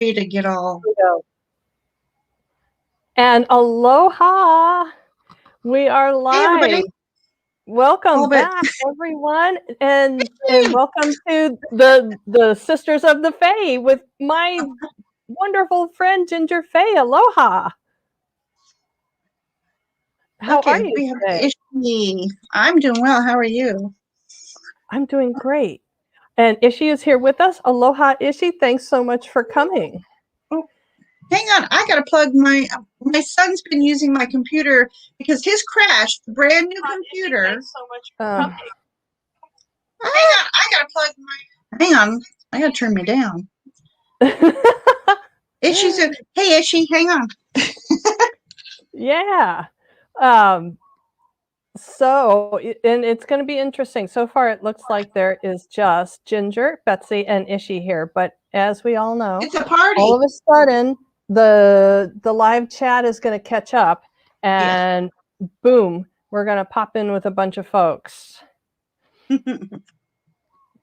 To get all. And aloha, we are Hey, live. everybody. Welcome All but back, everyone, and welcome to the Sisters of the Fae with my wonderful friend Ginger Fae. Aloha. How are okay. you We have today? Ishi. I'm doing well. How are you? I'm doing great. And Ishi is here with us. Aloha, Ishi. Thanks so much for coming. Oh, hang on. I gotta plug my son's been using my computer because his crashed. Brand new computer. Thanks so much for coming. Hang on. I gotta plug my. Hang on. I gotta turn me down. Ishi said, "Hey, Ishi, hang on." Yeah. So, and it's going to be interesting. So far, it looks like there is just Ginger, Betsy, and Ishi here. But as we all know, It's a party. all of a sudden, the live chat is going to catch up, and boom, we're going to pop in with a bunch of folks.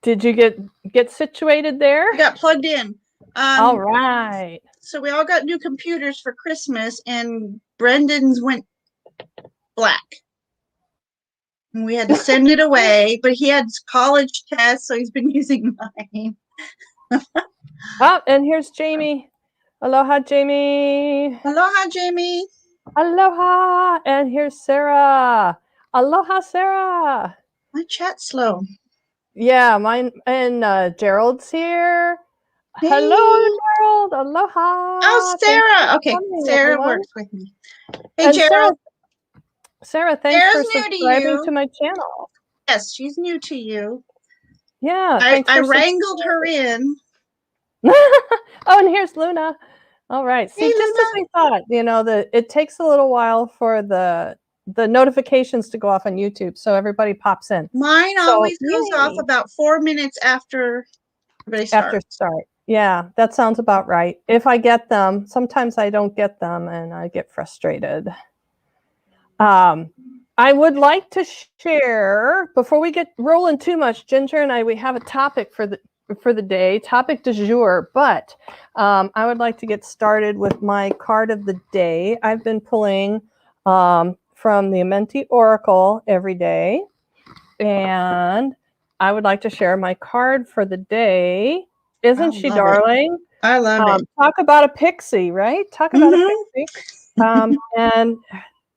Did you get situated there? We got plugged in. All right. So we all got new computers for Christmas, and Brendan's went black. And we had to send it away, but he had college tests, so he's been using mine. Oh, and here's Jamie. Aloha, Jamie. Aloha, Jamie. Aloha. And here's Sarah. Aloha, Sarah. My chat's slow. Yeah, mine and Gerald's here. Hey. Hello, Gerald. Aloha. Oh, Sarah. Okay, coming, Sarah everyone. works with me. Hey, and Gerald. Sarah, thanks Sarah's for subscribing to my channel. Yes, she's new to you. Yeah, I wrangled her in. Oh, and here's Luna. All right. See, hey, just Luna. as we thought, it takes a little while for the notifications to go off on YouTube, so everybody pops in. Mine always goes off about 4 minutes after everybody starts. After start. Yeah, that sounds about right. If I get them, sometimes I don't get them and I get frustrated. I would like to share, before we get rolling too much, Ginger and I, we have a topic for the day, topic du jour, but I would like to get started with my card of the day. I've been pulling from the Amenti Oracle every day, and I would like to share my card for the day. Isn't she darling? I love it. Talk about a pixie, right? Talk about a pixie. And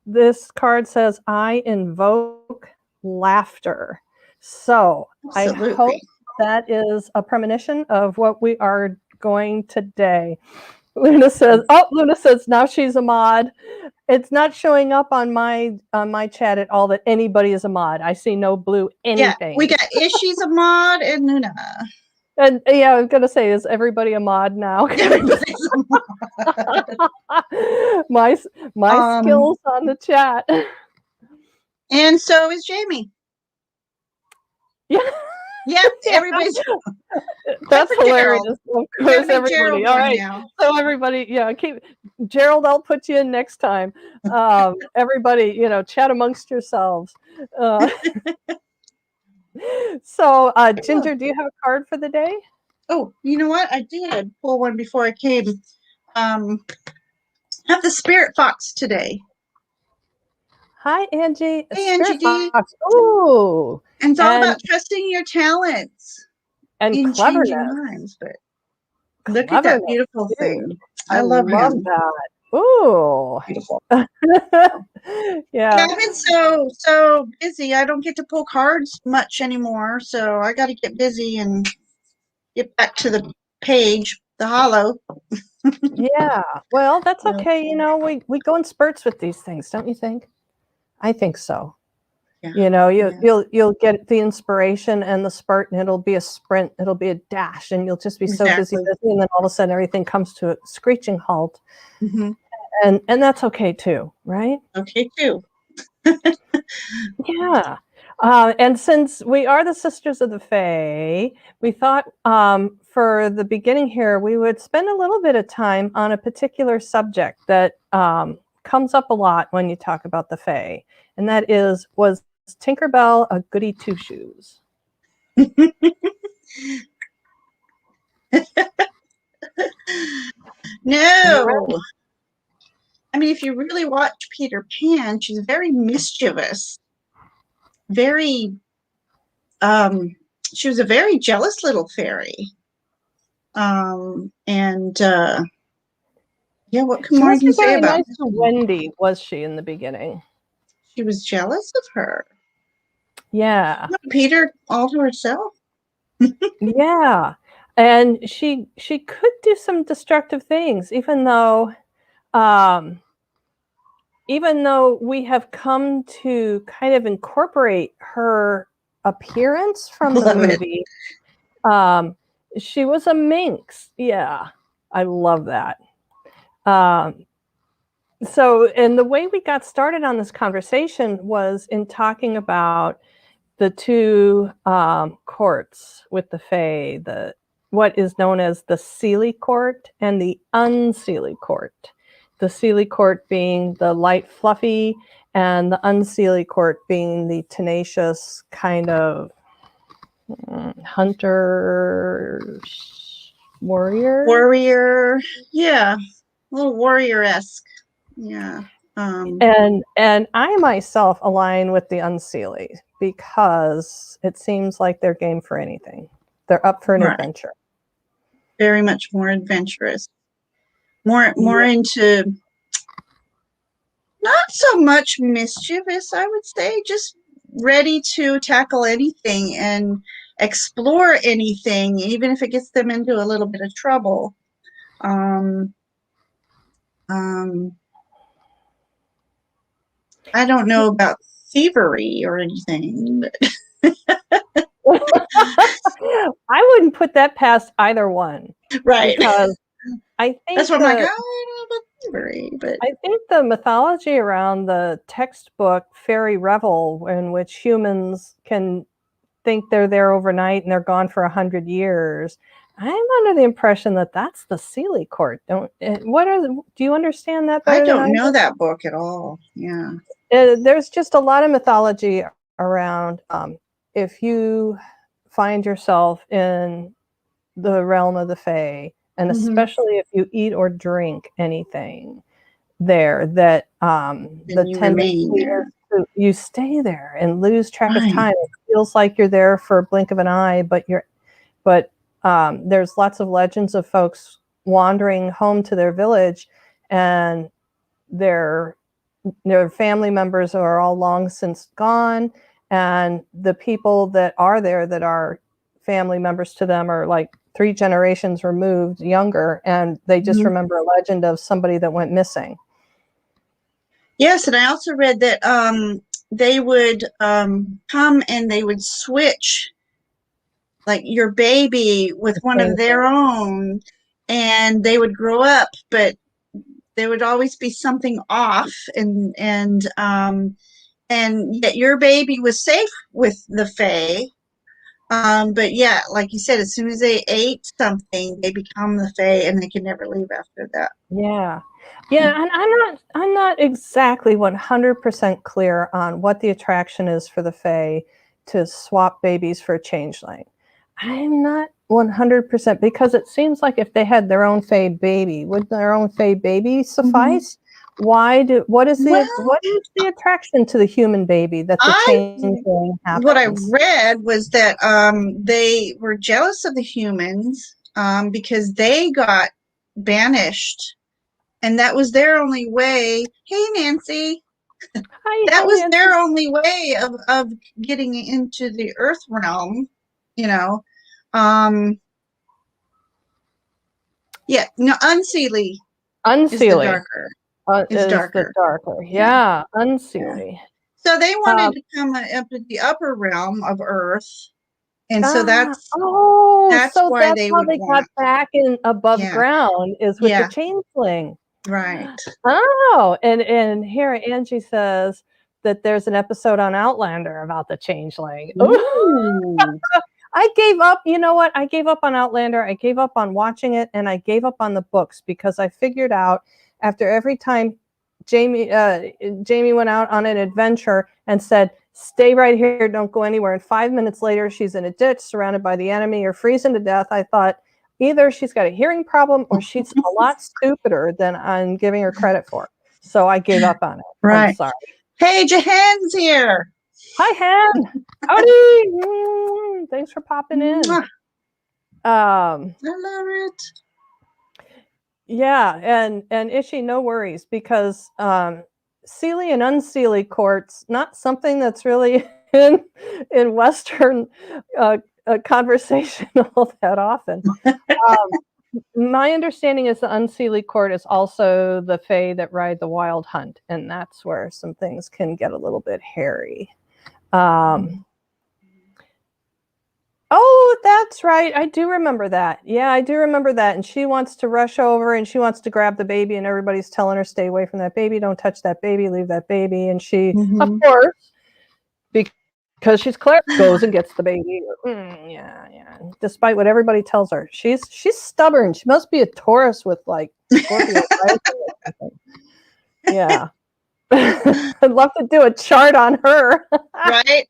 this card says, I invoke laughter. So absolutely. I hope that is a premonition of what we are going today. Luna says, now she's a mod. It's not showing up on my chat at all that anybody is a mod. I see no blue anything. Yeah, we got Ishi's a mod and Luna. And yeah, I was gonna say, is everybody a mod now? my skills on the chat. And so is Jamie. Yeah. Yeah, everybody's. That's hilarious. Of course, everybody. All right. So everybody, Gerald, I'll put you in next time. Everybody, chat amongst yourselves. So, Ginger, do you have a card for the day? Oh, you know what? I did pull one before I came. Have the Spirit Fox today. Hi, Angie. Hey, Angie D. Ooh. And it's all about trusting your talents and in cleverness. Changing lives, but look at that beautiful thing. I love that. Ooh. Beautiful. Yeah. I've been so busy. I don't get to pull cards much anymore, so I got to get busy and get back to the page, the hollow. Yeah. Well, that's okay. We go in spurts with these things, don't you think? I think so. Yeah. You'll get the inspiration and the spurt, and it'll be a sprint, it'll be a dash, and you'll just be so busy, and then all of a sudden everything comes to a screeching halt. Mm-hmm. And that's okay too, right? Okay too. Yeah. And since we are the Sisters of the Fae, we thought for the beginning here, we would spend a little bit of time on a particular subject that comes up a lot when you talk about the Fae. And that is, was Tinkerbell a goody two-shoes? No. I mean, if you really watch Peter Pan, she's very mischievous. Very, she was a very jealous little fairy. Yeah, what She more can you wasn't say very about nice this? to Wendy, was she, in the beginning? She was jealous of her. Yeah. Peter all to herself. Yeah. And she could do some destructive things, even though we have come to kind of incorporate her appearance from the movie. She was a minx. Yeah. I love that. So, and the way we got started on this conversation was in talking about the two courts with the Fae, what is known as the Seelie Court and the Unseelie Court. The Seelie Court being the light, fluffy, and the Unseelie Court being the tenacious kind of hunter warrior. Yeah, a little warrior-esque. Yeah. And I myself align with the Unseelie because it seems like they're game for anything. They're up for an adventure. Very much more adventurous. More into not so much mischievous, I would say, just ready to tackle anything and explore anything, even if it gets them into a little bit of trouble. I don't know about thievery or anything, but I wouldn't put that past either one. Right. Because I think that's what I'm like, I don't know about thievery, but I think the mythology around the textbook Fairy Revel, in which humans can think they're there overnight and they're gone for 100 years. I'm under the impression that that's the Seelie Court. Do you understand that better? I don't know that book at all. Yeah. There's just a lot of mythology around if you find yourself in the realm of the Fae, and especially if you eat or drink anything there, that the tendency is you stay there and lose track of time. It feels like you're there for a blink of an eye, but there's lots of legends of folks wandering home to their village, and their family members are all long since gone, and the people that are there that are family members to them are like 3 generations removed younger, and they just remember a legend of somebody that went missing. Yes, and I also read that they would come and they would switch like your baby with one of their own, and they would grow up, but there would always be something off, and yet your baby was safe with the Fae. But yeah, like you said, as soon as they ate something, they become the Fae, and they can never leave after that. Yeah. Yeah, and I'm not exactly 100% clear on what the attraction is for the Fae to swap babies for a changeling. I'm not 100%, because it seems like if they had their own Fae baby, would their own Fae baby suffice? What is the attraction to the human baby that the changeling happens? What I read was that they were jealous of the humans because they got banished. And that was their only way. Hey, Nancy. That was Nancy. their only way of getting into the Earth realm, you know. Yeah, no, Unseelie. Is the darker. Is darker. Yeah, Unseelie. Yeah. So they wanted to come up to the upper realm of Earth. And so that's why they got back in above ground, is with the changeling. Right. Oh, and here Angie says that there's an episode on Outlander about the changeling. I gave up. You know what? I gave up on Outlander. I gave up on watching it, and I gave up on the books, because I figured out after every time Jamie went out on an adventure and said, "Stay right here, don't go anywhere," and 5 minutes later she's in a ditch surrounded by the enemy or freezing to death, I thought, either she's got a hearing problem or she's a lot stupider than I'm giving her credit for. So I gave up on it. Right. I'm sorry. Hey, Jahan's here. Hi, Han. Howdy. Thanks for popping in. I love it. Yeah, and Ishi, no worries, because Sealy and unsealy quartz, not something that's really in Western conversation all that often. My understanding is the unsealy quartz is also the fae that ride the wild hunt, and that's where some things can get a little bit hairy. Oh, that's right. I do remember that. Yeah, I do remember that. And she wants to rush over and she wants to grab the baby, and everybody's telling her, stay away from that baby. Don't touch that baby. Leave that baby. And she, of course, because she's Claire, goes and gets the baby. Yeah. Despite what everybody tells her. She's stubborn. She must be a Taurus with like Scorpio. Yeah. I'd love to do a chart on her. Right.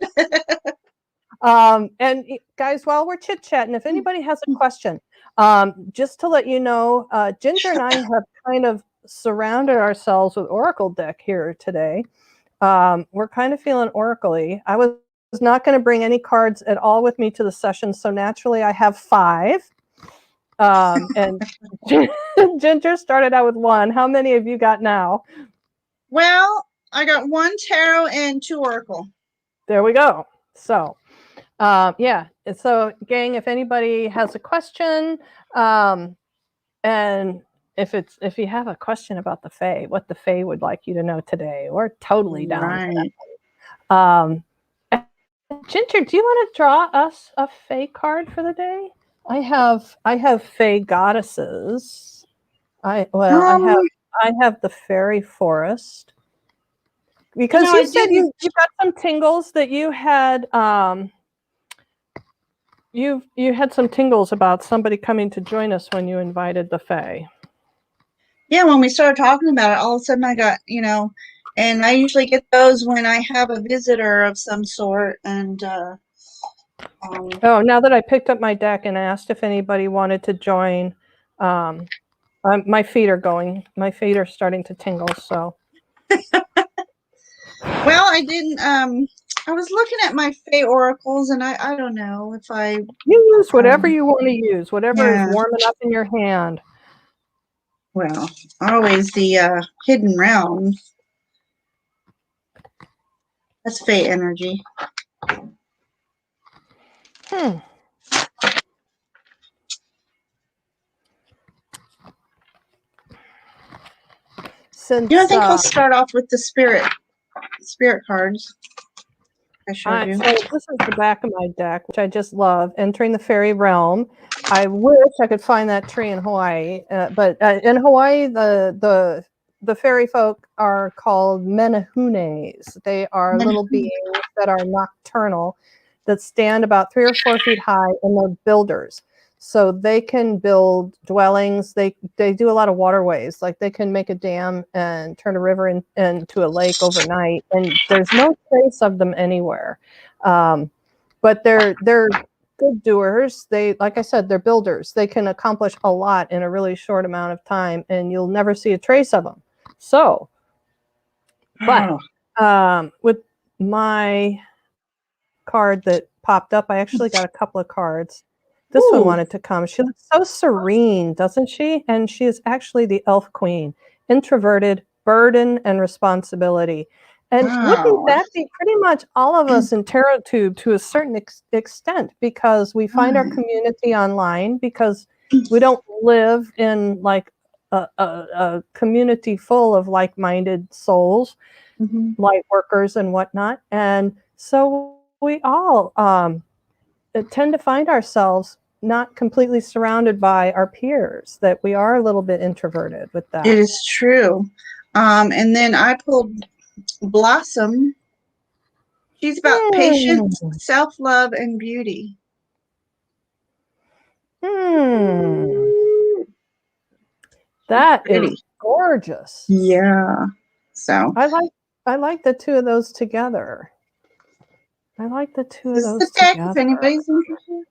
And guys, while we're chit-chatting, if anybody has a question, just to let you know, Ginger and I have kind of surrounded ourselves with Oracle deck here today. We're kind of feeling oracle-y. I was not going to bring any cards at all with me to the session, so naturally I have 5. And Ginger started out with 1. How many have you got now? Well, I got 1 tarot and 2 oracle. There we go. So yeah, so gang, if anybody has a question, and if you have a question about the Fae, what the Fae would like you to know today, we're totally down for that. Ginger, do you want to draw us a Fae card for the day? I have Fae goddesses. I have the fairy forest. Because you said you got some tingles that you had you had some tingles about somebody coming to join us when you invited the Fae. Yeah, when we started talking about it, all of a sudden I got, and I usually get those when I have a visitor of some sort. And now that I picked up my deck and asked if anybody wanted to join, my feet are going. My feet are starting to tingle. So. Well, I didn't. I was looking at my Fae oracles, and I don't know if you use whatever you want to use, whatever is warming up in your hand. Well, always the hidden realm. That's Fae energy. Since, I think I'll start off with the spirit cards. I showed you. So this is the back of my deck, which I just love. Entering the fairy realm. I wish I could find that tree in Hawaii, but in Hawaii, the fairy folk are called menahunes. They are little beings that are nocturnal, that stand about 3 or 4 feet high, and they're builders. So they can build dwellings. They do a lot of waterways. Like they can make a dam and turn a river into a lake overnight, and there's no trace of them anywhere. But they're good doers. They, like I said, they're builders. They can accomplish a lot in a really short amount of time, and you'll never see a trace of them. So, but with my card that popped up, I actually got a couple of cards. This one wanted to come. She looks so serene, doesn't she? And she is actually the elf queen, introverted, burden, and responsibility. And wouldn't that be pretty much all of us in Tarot Tube to a certain extent? Because we find our community online, because we don't live in like a community full of like-minded souls, light workers and whatnot. And so we all tend to find ourselves not completely surrounded by our peers, that we are a little bit introverted with that. It is true. And then I pulled Blossom. She's about patience, self-love, and beauty. That is gorgeous. Yeah. So I like the 2 of those together. I like the 2 of those deck, together. if anybody's interested.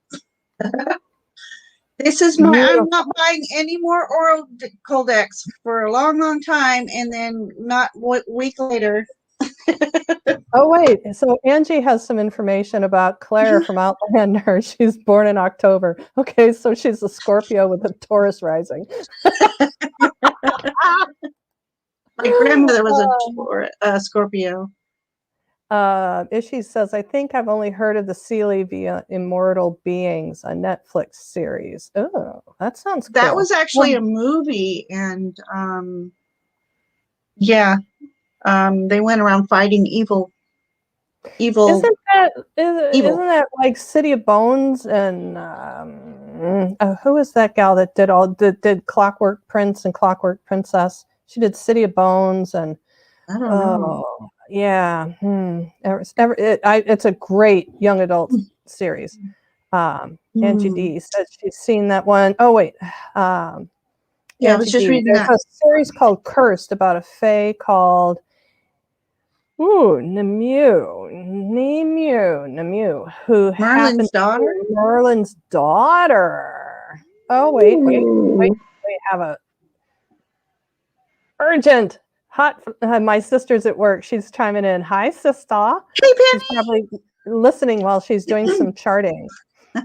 This is I'm not buying any more oral Coldex for a long, long time, and then not a week later. Oh, wait. So Angie has some information about Claire from Outlander. She's born in October. Okay, so she's a Scorpio with a Taurus rising. My grandmother was a Scorpio. Ishi says, I think I've only heard of the Sealy via Immortal Beings, a Netflix series. Oh, that sounds cool. That was actually a movie, and yeah, they went around fighting evil. Isn't that like City of Bones and who is that gal that did Clockwork Prince and Clockwork Princess? She did City of Bones and I don't know. Yeah. It's a great young adult series. Angie D said she's seen that one. Oh wait. Yeah, I was just reading that. There's a series called Cursed about a fae called Nemu, who Merlin's daughter. Merlin's daughter. Oh wait, we have a urgent hot. My sister's at work. She's chiming in. Hi, sister. Hey, Penny. She's probably listening while she's doing some charting.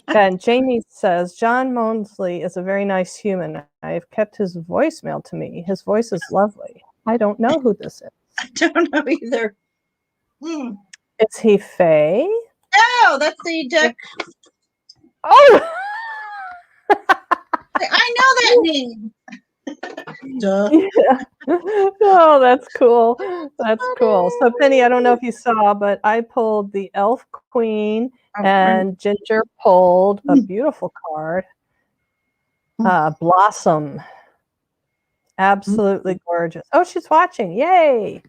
And Jamie says, John Mosley is a very nice human. I've kept his voicemail to me. His voice is lovely. I don't know who this is. I don't know either. Is he Fae? No, that's the deck. Oh! I know that name. Duh. Yeah. Oh, that's cool. That's cool. So, Penny, I don't know if you saw, but I pulled the Elf Queen, and Ginger pulled a beautiful card, Blossom. Absolutely gorgeous. Oh, she's watching. Yay.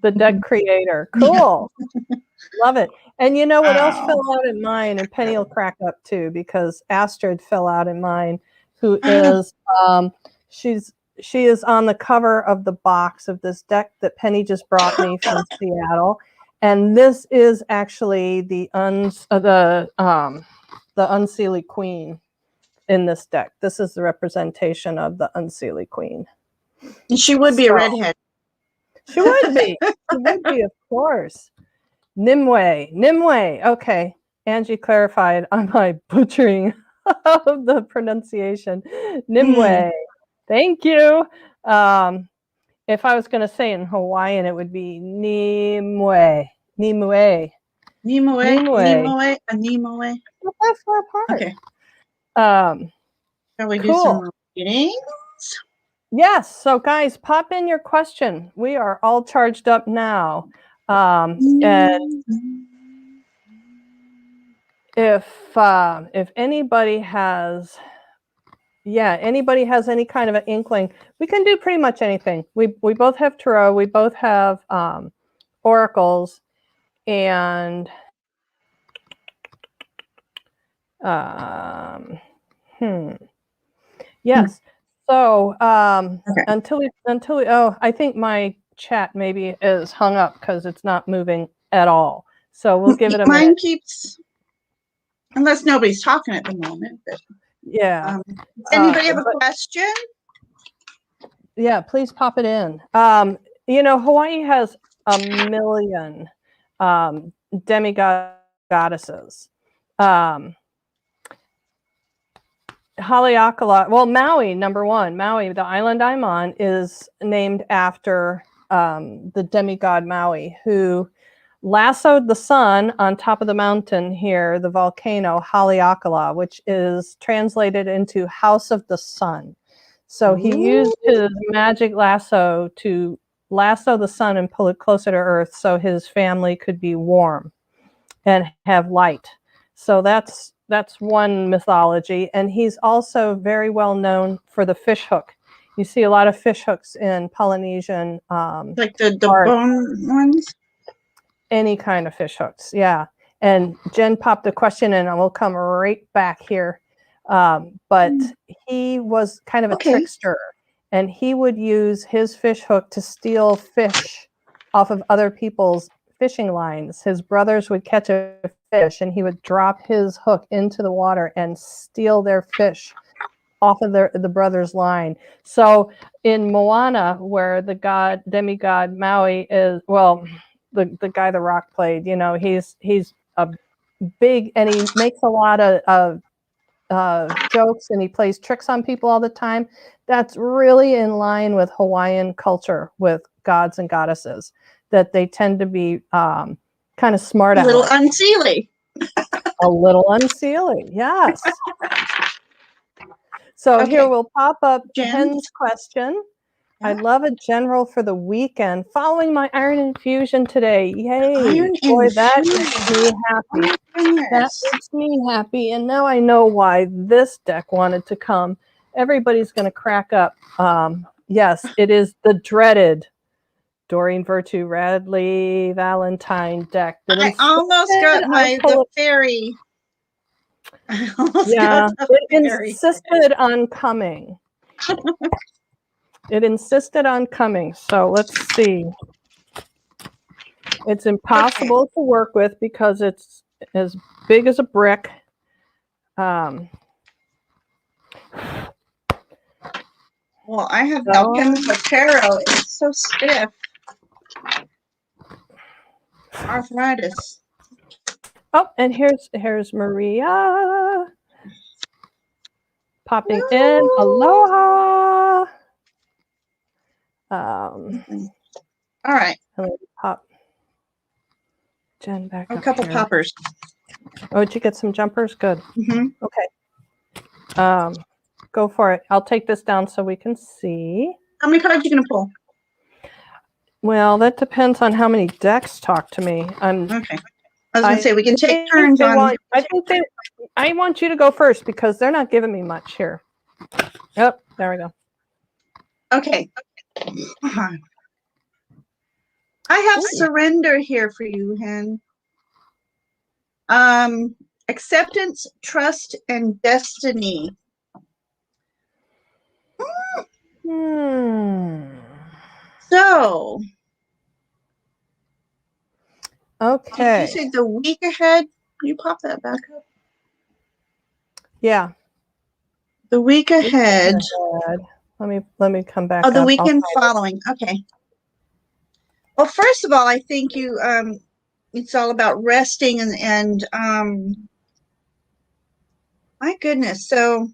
The deck creator. Cool. Love it. And you know what else fell out in mine? And Penny will crack up too, because Astrid fell out in mine, who is she is on the cover of the box of this deck that Penny just brought me from Seattle. And this is actually the Unseelie Queen in this deck. This is the representation of the Unseelie Queen. And she would be a redhead. She would be. She would be, of course. Nimue. Okay. Angie clarified on my butchering of the pronunciation. Nimue. Thank you. If I was going to say in Hawaiian, it would be Nimue. Nimue. Nimue. Not that far apart. Okay. Shall we do some readings? Yes. So, guys, pop in your question. We are all charged up now. And if anybody has any kind of an inkling, we can do pretty much anything. We both have tarot, we both have oracles, and yes. So until we I think my chat maybe is hung up because it's not moving at all. So we'll give it a minute. Mine keeps, unless nobody's talking at the moment. But, yeah. Does anybody have a question? Yeah, please pop it in. Hawaii has a million demigod goddesses. Haleakala, well, Maui, number one. Maui, the island I'm on, is named after the demigod Maui, who lassoed the sun on top of the mountain here, the volcano Haleakala, which is translated into House of the Sun. So he used his magic lasso to lasso the sun and pull it closer to Earth so his family could be warm and have light. So that's one mythology. And he's also very well known for the fish hook. You see a lot of fish hooks in Polynesian like the bone ones? Any kind of fish hooks, yeah. And Jen popped a question in, and we'll come right back here. But he was kind of a trickster, and he would use his fish hook to steal fish off of other people's fishing lines. His brothers would catch a fish, and he would drop his hook into the water and steal their fish off of the brother's line. So in Moana, where the demigod Maui is, well, the guy The Rock played, he's a big, and he makes a lot of jokes, and he plays tricks on people all the time. That's really in line with Hawaiian culture with gods and goddesses, that they tend to be kind of smart A little aleck. unseelie. A little unseelie, yes. So Okay. here we'll pop up Jen? Ken's question. Yeah. I love a general for the weekend. Following my iron infusion today. Yay. Iron Boy, that infusion. makes me happy. That Goodness. makes me happy. And now I know why this deck wanted to come. Everybody's going to crack up. Yes, it is the dreaded Doreen Virtue Radley Valentine deck. I almost got the fairy. Yeah, it insisted on coming. It insisted on coming. So let's see. It's impossible to work with because it's as big as a brick. Well, I have alchemical tarot. It's so stiff. Arthritis. Oh, and here's Maria popping in. Aloha. All right. Let me pop Jen back up. A couple here. poppers. Oh, did you get some jumpers? Good. Mm-hmm. Okay. Go for it. I'll take this down so we can see. How many cards are you going to pull? Well, that depends on how many decks talk to me. Okay. I was going to say we can take turns on. I want you to go first because they're not giving me much here. Yep, there we go. Okay. I have surrender here for you, Hen. Acceptance, trust, and destiny. So. Okay. Did you say the week ahead? Can you pop that back up? Yeah. The week ahead. Let me come back. Oh, the weekend following. Okay. Well, first of all, I think you it's all about resting and my goodness. So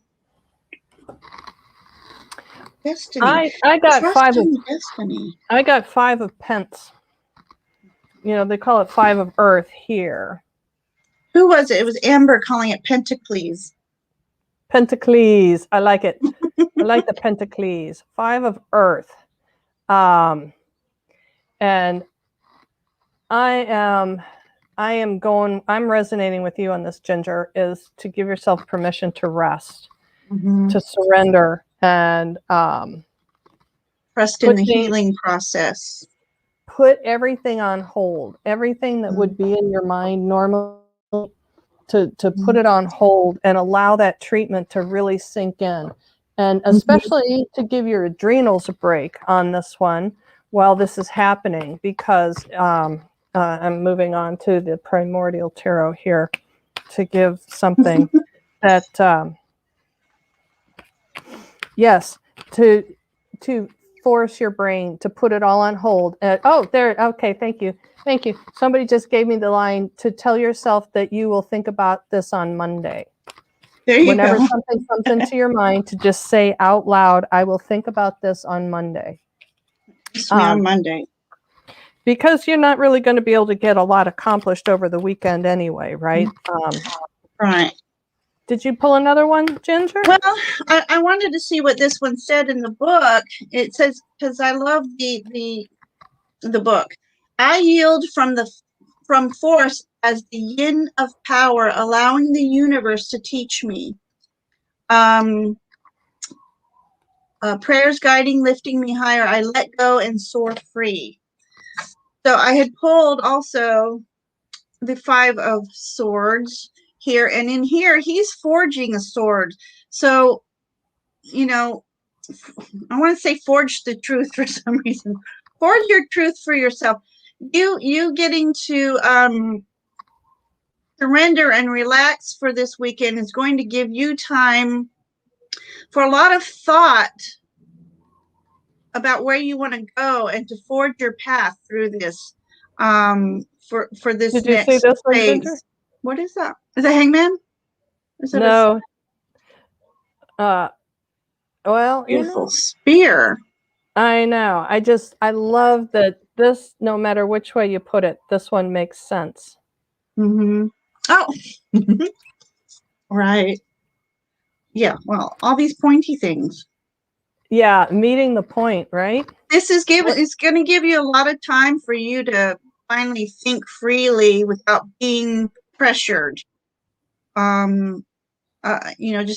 destiny. I got trust five of destiny. I got 5 of pence. They call it 5 of earth here. Who was it? It was Amber calling it Pentacles. Pentacles. I like it. I like the Pentacles. 5 of earth. And I'm resonating with you on this, Ginger, is to give yourself permission to rest, to surrender, and trust in the healing process. Put everything on hold. Everything that would be in your mind normally, to put it on hold and allow that treatment to really sink in. And especially to give your adrenals a break on this one while this is happening, because I'm moving on to the primordial tarot here to give something that, yes, to force your brain to put it all on hold. Okay, thank you. Somebody just gave me the line to tell yourself that you will think about this on Monday. There you Whenever go. something comes into your mind, to just say out loud, I will think about this on Monday. On Monday. Because you're not really going to be able to get a lot accomplished over the weekend anyway, right? Right. Did you pull another one, Ginger? Well, I wanted to see what this one said in the book. It says, because I love the book. I yield from force as the yin of power, allowing the universe to teach me. Prayers guiding, lifting me higher. I let go and soar free. So I had pulled also the 5 of swords here, and in here he's forging a sword. So, I want to say forge the truth for some reason. Forge your truth for yourself. You getting to surrender and relax for this weekend is going to give you time for a lot of thought about where you want to go and to forge your path through this for this Did you next see this one, phase. Ginger? What is that? Is it Hangman? Is it no. Well, beautiful spear? I know. I love that this, no matter which way you put it, this one makes sense. Mm-hmm. Oh, right. Yeah, well, all these pointy things. Yeah, meeting the point, right? This is it's going to give you a lot of time for you to finally think freely without being pressured. Just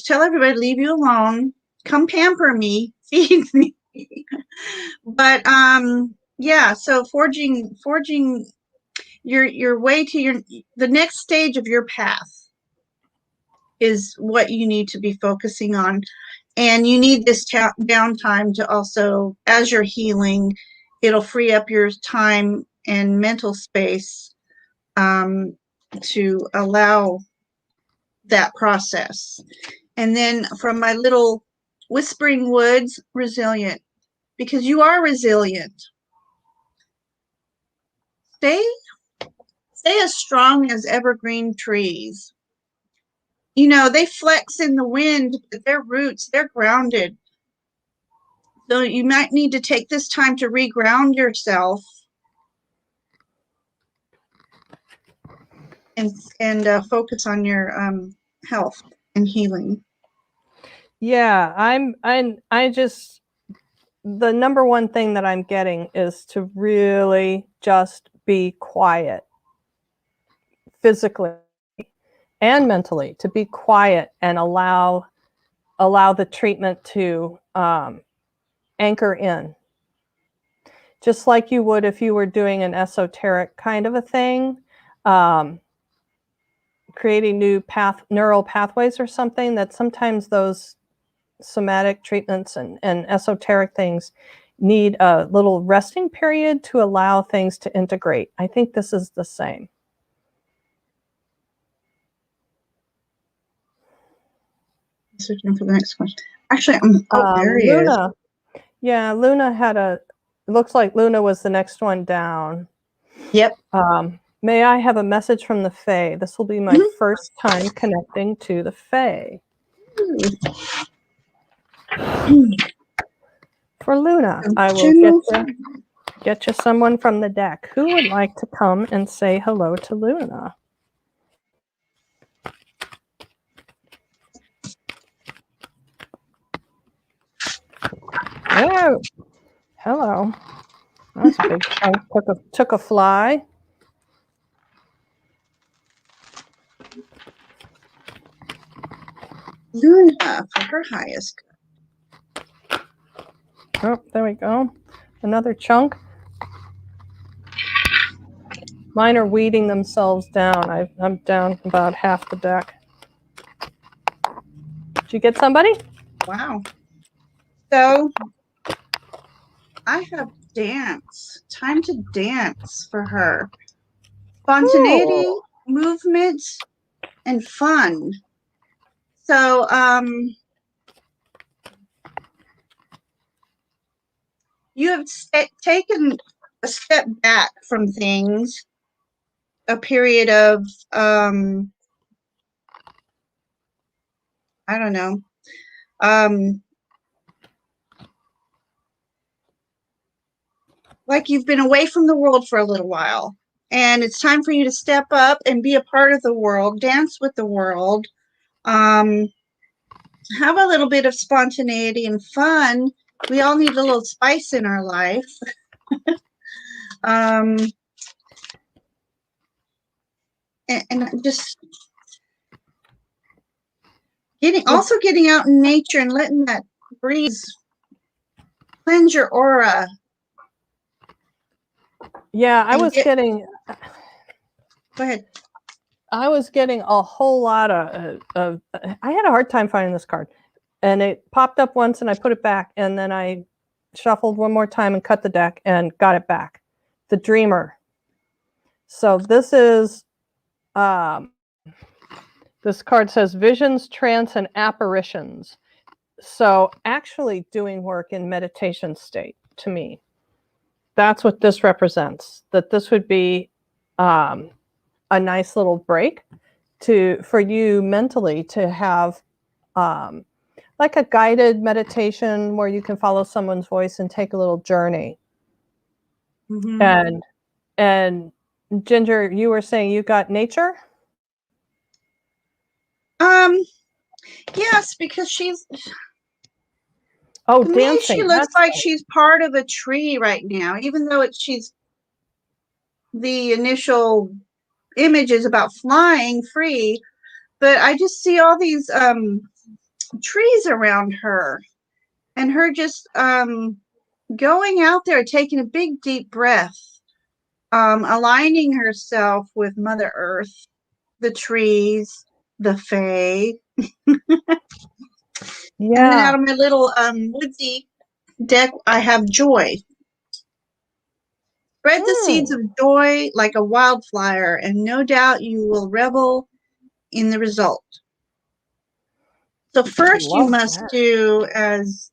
tell everybody, leave you alone. Come pamper me, feed me. But yeah, so forging your way to the next stage of your path is what you need to be focusing on. And you need this downtime to also, as you're healing, it'll free up your time and mental space to allow that process. And then from my little whispering woods, resilient, because you are resilient. Stay as strong as evergreen trees. They flex in the wind, but their roots, they're grounded. So you might need to take this time to reground yourself and focus on your health and healing. Yeah, I just, the number one thing that I'm getting is to really just be quiet, physically and mentally, to be quiet and allow the treatment to anchor in, just like you would if you were doing an esoteric kind of a thing, creating new neural pathways or something. That sometimes those somatic treatments and esoteric things need a little resting period to allow things to integrate. I think this is the same. Searching for the next question. Actually, there he Luna. is. Yeah, Luna had it looks like Luna was the next one down. Yep. May I have a message from the Fae? This will be my first time connecting to the Fae. For Luna, I will get you someone from the deck. Who would like to come and say hello to Luna? Oh, hello. That's a big chunk. Took a fly. Luna for her highest. Oh, there we go. Another chunk. Mine are weeding themselves down. I'm down about half the deck. Did you get somebody? Wow. So I have dance. Time to dance for her. Spontaneity, movement, and fun. So you have taken a step back from things, a period of I don't know, like you've been away from the world for a little while, and it's time for you to step up and be a part of the world, dance with the world, have a little bit of spontaneity and fun. We all need a little spice in our life. And just getting out in nature and letting that breeze cleanse your aura. Yeah, I was getting. Go ahead. I was getting a whole lot of. I had a hard time finding this card, and it popped up once, and I put it back, and then I shuffled one more time and cut the deck and got it back. The Dreamer. So this is This card says visions, trance, and apparitions. So actually doing work in meditation state, to me. That's what this represents. That this would be a nice little break for you mentally to have like a guided meditation where you can follow someone's voice and take a little journey. And Ginger, you were saying you got nature? Yes, because she's to dancing. Me, she looks like she's part of a tree right now, even though she's the initial image is about flying free, but I just see all these trees around her, and her just going out there, taking a big deep breath, aligning herself with Mother Earth, the trees, the Fae. Yeah. And then out of my little woodsy deck, I have joy. Spread the seeds of joy like a wildfire, and no doubt you will revel in the result. So first you must do, as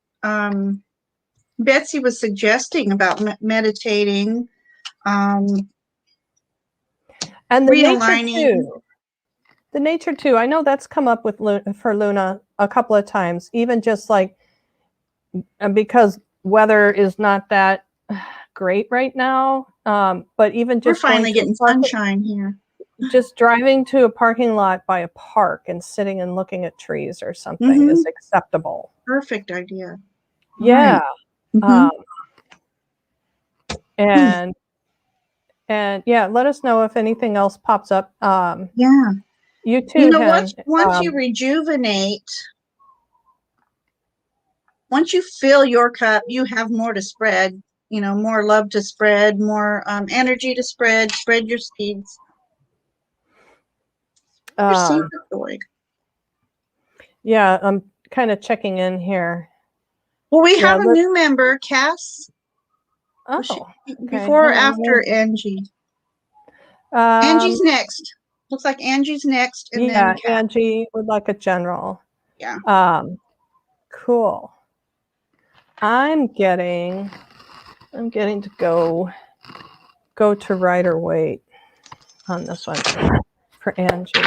Betsy was suggesting about meditating, and the realigning. Nature too. The nature too. I know that's come up with for Luna a couple of times, even just like because weather is not that great right now. But even just we're finally getting sunshine here. Just driving to a parking lot by a park and sitting and looking at trees or something is acceptable. Perfect idea. Yeah. Right. And yeah, let us know if anything else pops up. Yeah. You too. Once you rejuvenate, once you fill your cup, you have more to spread. More love to spread, more energy to spread. Spread your seeds. Yeah, I'm kind of checking in here. Well, we have a new member, Cass. Before or after Angie? Angie's next. Looks like Angie's next. And then Angie would like a general. Yeah. Cool. I'm getting to go to Rider Waite on this one for Angie.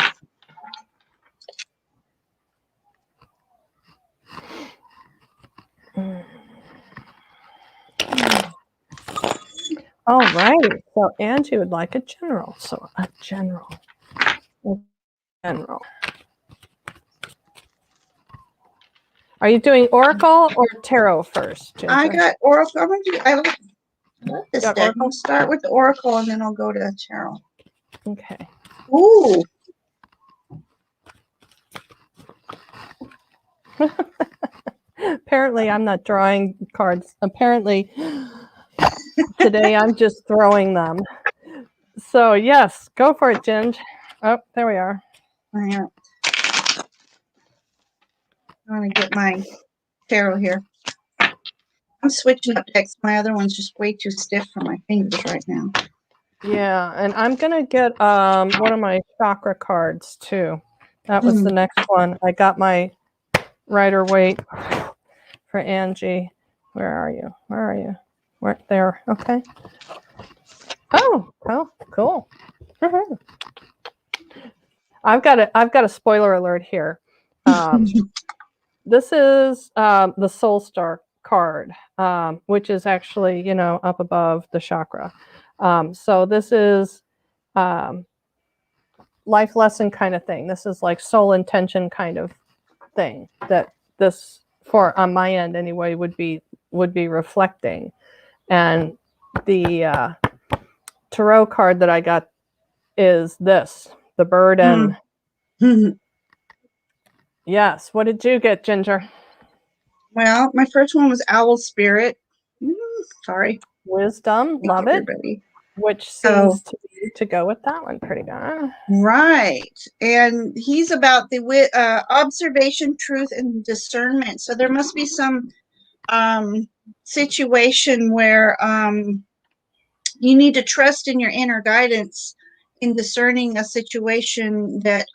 All right. So Angie would like a general. So a general. Are you doing Oracle or Tarot first, Ginger? I got Oracle. I'm going to do. I love this deck. Oracle? I'll start with the Oracle and then I'll go to Tarot. Okay. Ooh. Apparently, I'm not drawing cards. Apparently, today I'm just throwing them. So, yes, go for it, Ginge. Oh, there we are. I'm going to get my Tarot here. I'm switching up decks. My other one's just way too stiff for my fingers right now. Yeah, and I'm going to get one of my chakra cards, too. That was the next one. I got my Rider Waite for Angie. Where are you? Right there. Okay. Oh, cool. I've got a spoiler alert here. This is the Soul Star card, which is actually, up above the chakra. So this is life lesson kind of thing. This is like soul intention kind of thing that this, for on my end anyway, would be reflecting. And the tarot card that I got is this, the bird and yes. What did you get, Ginger? Well, my first one was Owl Spirit. Sorry. Wisdom. Love it. Everybody. Which seems to go with that one pretty good. Right. And he's about the observation, truth, and discernment. So there must be some situation where you need to trust in your inner guidance in discerning a situation that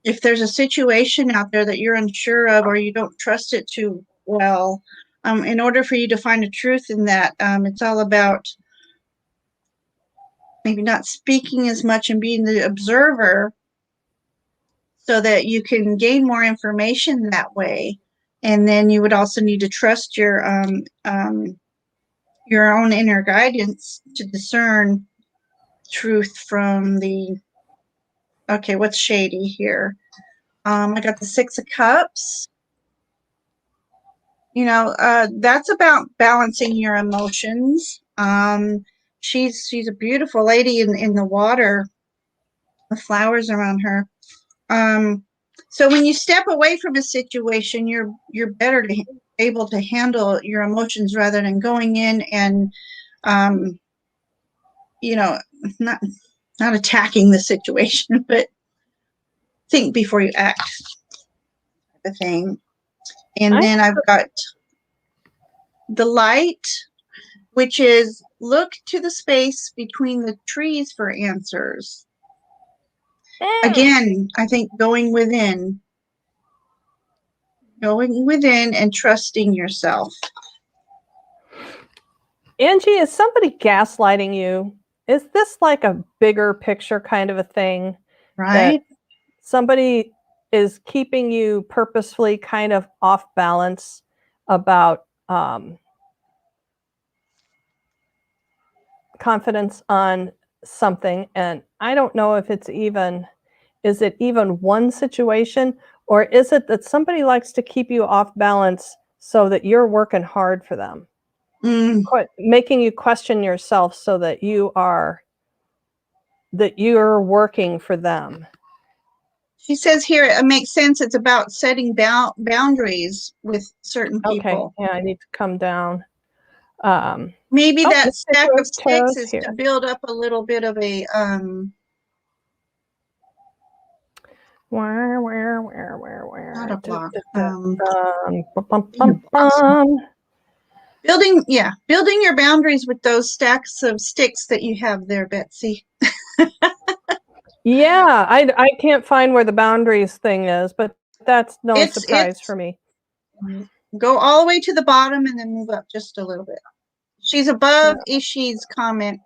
if there's a situation out there that you're unsure of or you don't trust it too well, in order for you to find a truth in that, it's all about maybe not speaking as much and being the observer so that you can gain more information that way. And then you would also need to trust your own inner guidance to discern truth from the, okay, what's shady here? I got the Six of Cups. You know, that's about balancing your emotions. She's a beautiful lady in the water, with flowers around her. So when you step away from a situation, you're better to able to handle your emotions rather than going in and you know, not attacking the situation, but think before you act, type of thing. And then I've got the Light, which is look to the space between the trees for answers. Again, I think going within and trusting yourself. Angie, is somebody gaslighting you? Is this like a bigger picture kind of a thing? Right. That somebody is keeping you purposefully kind of off balance about confidence on something. And I don't know if it's even, is it even one situation, or is it that somebody likes to keep you off balance so that you're working hard for them? Making you question yourself so that you're working for them. She says here it makes sense. It's about setting boundaries with certain people. Okay, yeah, I need to come down. Maybe that stack of sticks is to build up a little bit of a where? Not a block. Building your boundaries with those stacks of sticks that you have there, Betsy. Yeah, I can't find where the boundaries thing is, but that's no surprise for me. Go all the way to the bottom and then move up just a little bit. She's above Ishi's comment.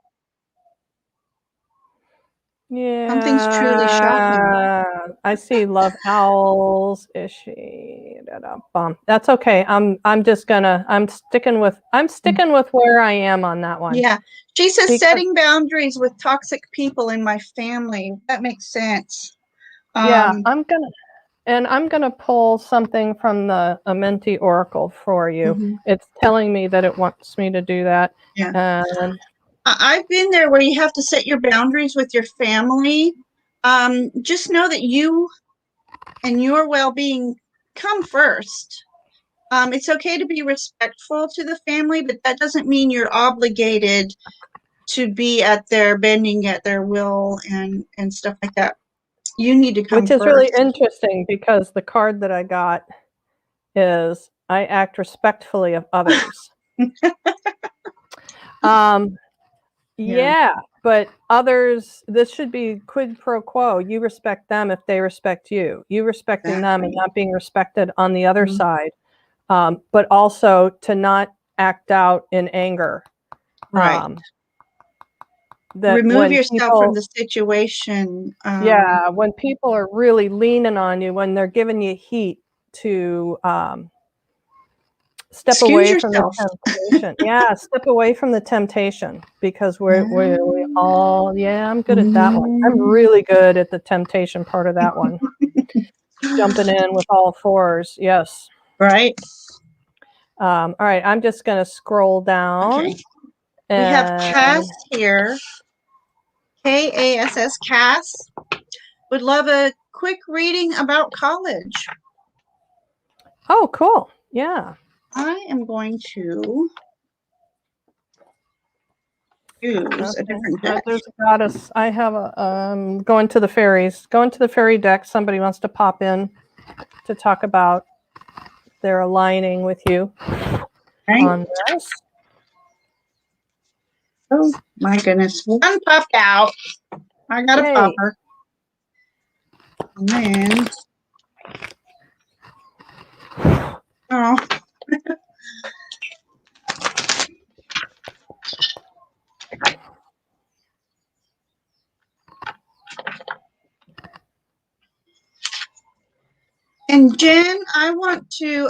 Yeah, something's truly shocking. I see love owls. Ishi. That's okay. I'm sticking with where I am on that one. Yeah, she says setting boundaries with toxic people in my family. That makes sense. Yeah, I'm gonna pull something from the Amenti Oracle for you. It's telling me that it wants me to do that. Yeah. I've been there where you have to set your boundaries with your family. Just know that you and your well-being come first. It's okay to be respectful to the family, but that doesn't mean you're obligated to be bending at their will and stuff like that. You need to come first. Which is first. really interesting because the card that I got is I act respectfully of others. Yeah, but others, this should be quid pro quo. You respect them if they respect you. You respecting them and not being respected on the other side. But also to not act out in anger. Right. Remove yourself from the situation. Yeah, when people are really leaning on you, when they're giving you heat, to step away from the temptation. Yeah, step away from the temptation, because we all, I'm good at that one. I'm really good at the temptation part of that one. Jumping in with all fours. Yes. Right. All right, I'm just going to scroll down. Okay. We have Cass here. Kass, Cass. Would love a quick reading about college. Oh, cool. Yeah. I am going to use a different deck. There's a goddess. I have a going to the fairies. Going to the fairy deck. Somebody wants to pop in to talk about their aligning with you on this. Oh my goodness. One popped out. I got a popper. And then, oh, and Jen, I want to,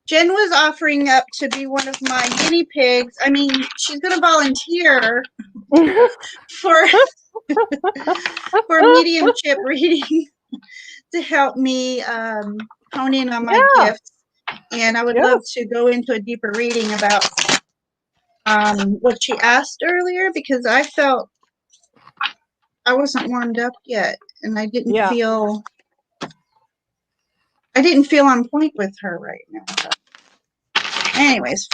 Jen was offering up to be one of my guinea pigs. I mean, she's going to volunteer for for mediumship reading to help me hone in on my gifts. And I would love to go into a deeper reading about what she asked earlier, because I felt I wasn't warmed up yet, and I didn't feel on point with her right now. So. Anyways,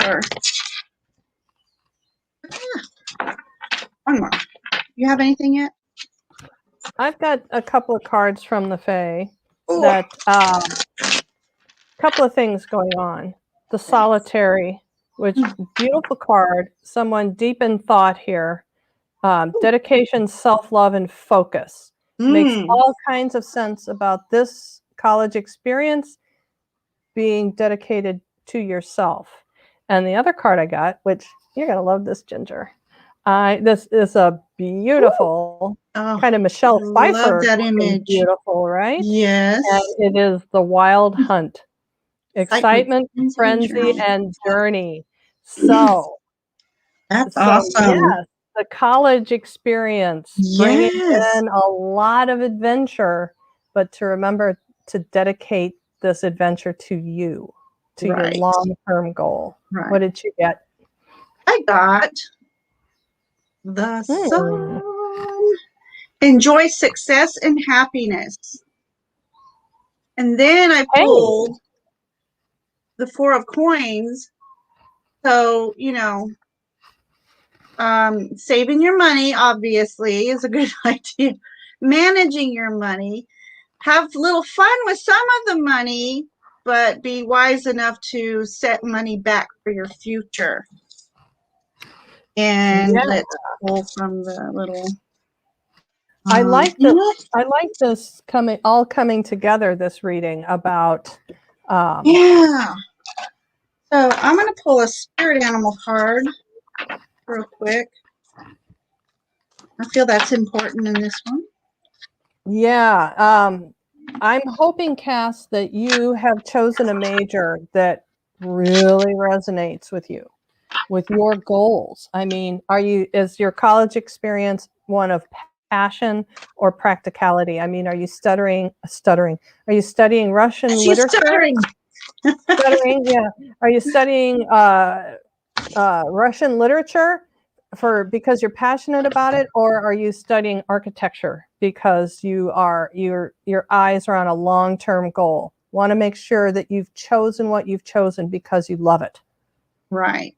one more. You have anything yet? I've got a couple of cards from the Fae that couple of things going on. The Solitary, which beautiful card. Someone deep in thought here. Dedication, self-love, and focus. Makes all kinds of sense about this college experience being dedicated to yourself. And the other card I got, which you're going to love this, Ginger. This is a beautiful kind of Michelle Pfeiffer. Love that image. Beautiful, right? Yes. And it is the Wild Hunt. Excitement, frenzy, and journey. So that's awesome. Yes, the college experience, bringing in a lot of adventure, but to remember to dedicate this adventure to you, to your long-term goal. Right. What did you get? I got the sun. Enjoy success and happiness. And then I pulled the Four of Coins. So, you know, saving your money, obviously, is a good idea. Managing your money. Have a little fun with some of the money, but be wise enough to set money back for your future. And let's pull from the little... I like this coming together, this reading about So I'm going to pull a spirit animal card real quick. I feel that's important in this one. I'm hoping, Cass, that you have chosen a major that really resonates with you, with your goals. I mean, is your college experience one of passion or practicality? I mean, are you stuttering? Are you studying Russian literature? Stuttering, yeah. Are you studying Russian literature because you're passionate about it, or are you studying architecture because your eyes are on a long-term goal? Want to make sure that you've chosen what you've chosen because you love it. Right.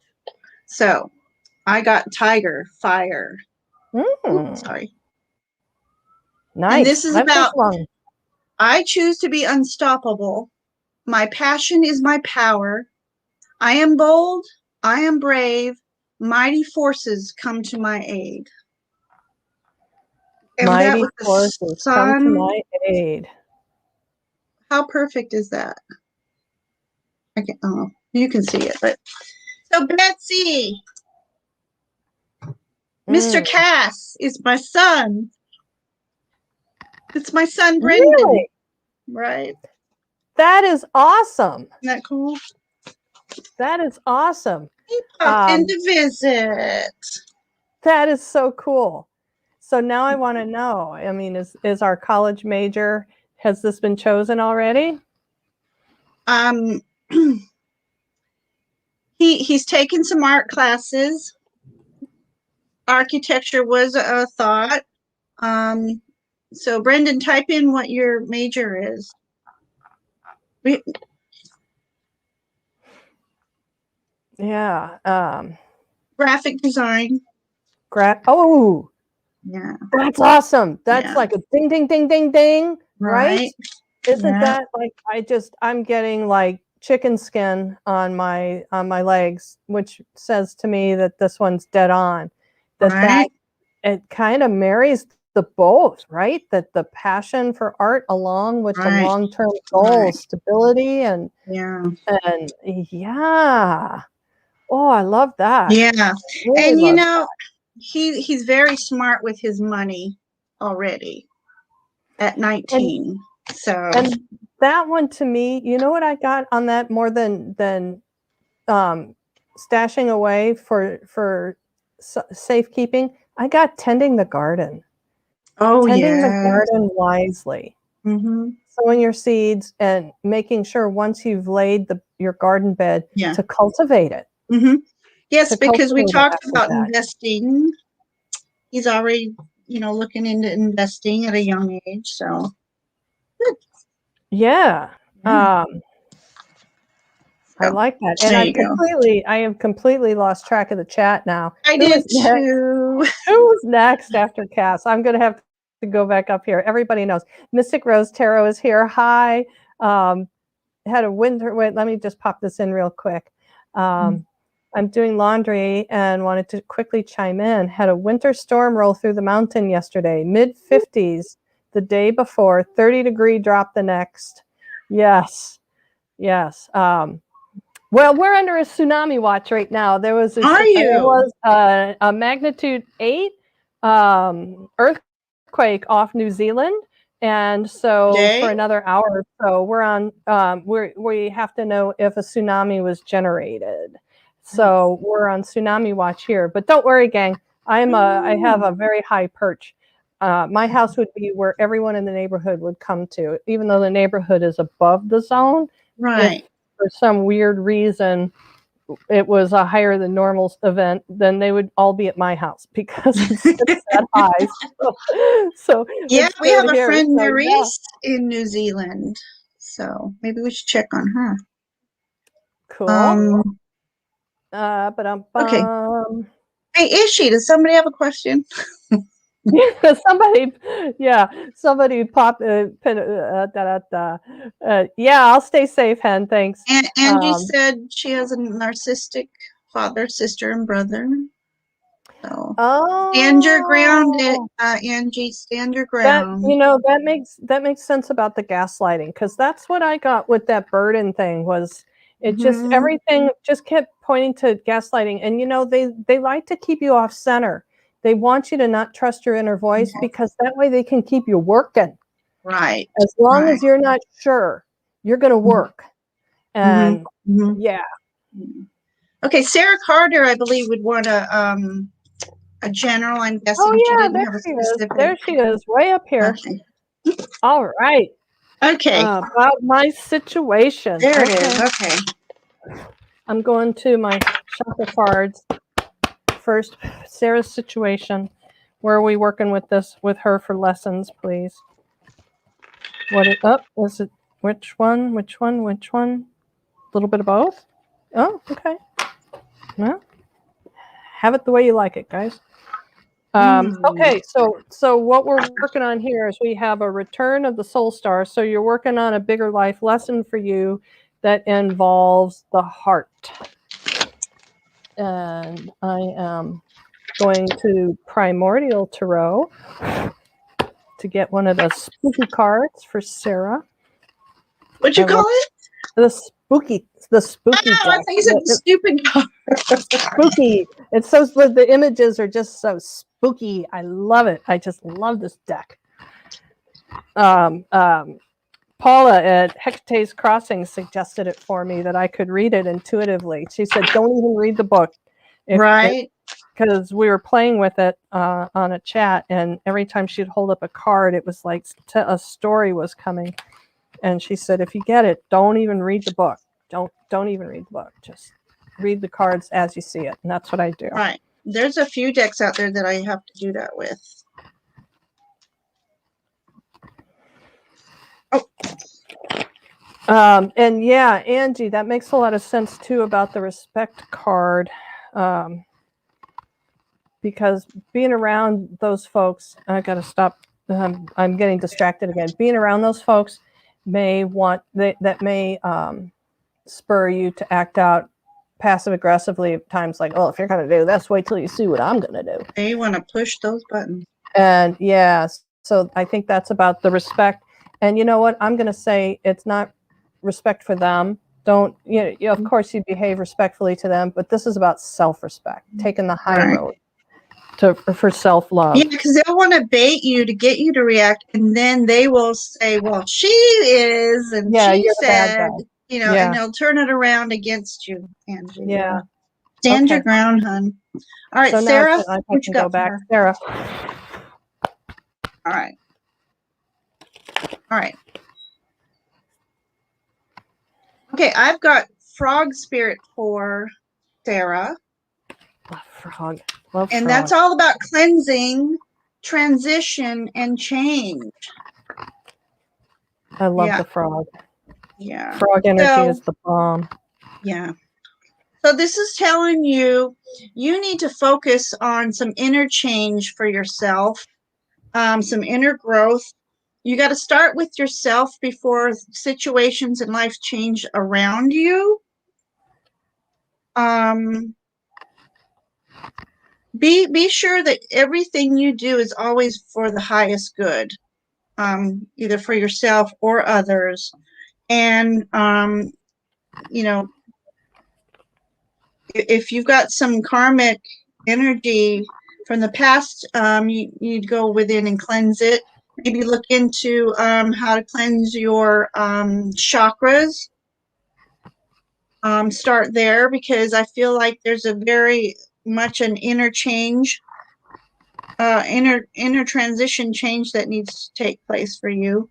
So I got Tiger, Fire. Oops, sorry. Nice. And this is about, I choose to be unstoppable. My passion is my power. I am bold. I am brave. Mighty forces come to my aid. And mighty forces come to my aid. How perfect is that? You can see it, but so Betsy, Mr. Cass is my son. It's my son, Brendan. Really? Right. That is awesome. Isn't that cool? That is awesome. He popped in to visit. That is so cool. So now I want to know, I mean, is our college major, has this been chosen already? He's taken some art classes. Architecture was a thought. So Brendan, type in what your major is. Graphic design. Yeah. That's awesome. That's like a ding, ding, ding, ding, ding. Right? Isn't that like, I'm getting like chicken skin on my legs, which says to me that this one's dead on. That it kind of marries the both, right? That the passion for art along with the Right. long-term goal, Right. stability, and yeah. Oh, I love that. Yeah. Really And love he's very smart with his money already at 19. And that one to me, you know what I got on that more than stashing away for safekeeping? I got tending the garden. Tending the garden wisely. Sowing your seeds and making sure once you've laid your garden bed to cultivate it. Yes, because we talked about investing. He's already, looking into investing at a young age. So good. Yeah. I like that. And I have completely lost track of the chat now. I did too. Who was next after Cass? I'm going to have to go back up here. Everybody knows. Mystic Rose Tarot is here. Hi. Had a winter. Wait, let me just pop this in real quick. I'm doing laundry and wanted to quickly chime in. Had a winter storm roll through the mountain yesterday. Mid 50s the day before. 30-degree drop the next. Yes. Well, we're under a tsunami watch right now. There was a magnitude 8 earthquake off New Zealand, and so for another hour or so, we're on. We have to know if a tsunami was generated. So we're on tsunami watch here. But don't worry, gang. I have a very high perch. My house would be where everyone in the neighborhood would come to, even though the neighborhood is above the zone. Right. For some weird reason it was a higher than normal event, then they would all be at my house because it's that high. So yeah, we have a friend, Maurice, in New Zealand. So maybe we should check on her. Cool. Okay. Hey, Ishi, does somebody have a question? Somebody popped. I'll stay safe, Hen. Thanks. And Angie said she has a narcissistic father, sister, and brother. So stand your ground, Angie. Stand your ground. That makes sense about the gaslighting, because that's what I got with that burden thing. Was it just everything just kept pointing to gaslighting, and they like to keep you off center. They want you to not trust your inner voice because that way they can keep you working. Right. As long as you're not sure, you're going to work. And Okay, Sarah Carter, I believe, would want a general. I'm guessing she didn't have a specific. There she is, way up here. Okay. All right. Okay. About my situation. There it is. Okay. I'm going to my chakra cards. First, Sarah's situation. Where are we working with her for lessons, please? Was it which one? A little bit of both? Oh, okay. Well, have it the way you like it, guys. Okay, so what we're working on here is we have a return of the soul star. So you're working on a bigger life lesson for you that involves the heart. And I am going to Primordial Tarot to get one of the spooky cards for Sarah. What'd you call it? The spooky. I thought you said the stupid card. Spooky. It's so the images are just so spooky. I love it. I just love this deck. Paula at Hecate's Crossing suggested it for me that I could read it intuitively. She said, "Don't even read the book." Right. Because we were playing with it on a chat, and every time she'd hold up a card, it was like a story was coming. And she said, "If you get it, don't even read the book. Don't even read the book. Just read the cards as you see it." And that's what I do. Right. There's a few decks out there that I have to do that with. And yeah, Angie, that makes a lot of sense too about the respect card. Because being around those folks, I got to stop. I'm getting distracted again. Being around those folks may spur you to act out passive aggressively at times, like, "Oh, if you're going to do this, wait till you see what I'm going to do." They want to push those buttons. And so I think that's about the respect. And you know what? I'm going to say it's not respect for them. Don't, of course you behave respectfully to them, but this is about self-respect, taking the high road for self-love. Yeah, because they'll want to bait you to get you to react, and then they will say, well, she is, and she said, and they'll turn it around against you, Angie. Yeah. Stand your ground, hon. All right, so Sarah, what you got for her? Sarah. All right. All right. Okay, I've got frog spirit for Sarah. Love frog. Love and frog. That's all about cleansing, transition, and change. I love the frog. Yeah. Frog energy is the bomb. Yeah. So this is telling you need to focus on some inner change for yourself, some inner growth. You got to start with yourself before situations in life change around you. Be sure that everything you do is always for the highest good, either for yourself or others. And if you've got some karmic energy from the past, you'd go within and cleanse it. Maybe look into how to cleanse your chakras. Start there, because I feel like there's a very much an interchange, inner transition change that needs to take place for you.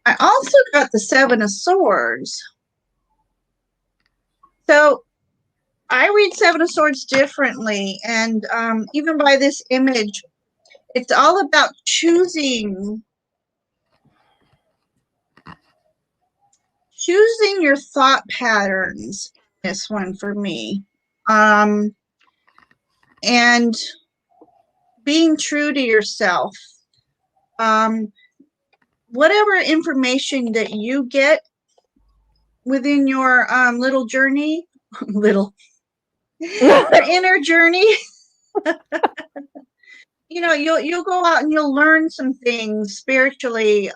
I also got the Seven of Swords. So I read Seven of Swords differently, and even by this image, it's all about choosing your thought patterns. This one for me, and being true to yourself. Whatever information that you get within your little journey, your inner journey. You'll go out and you'll learn some things spiritually,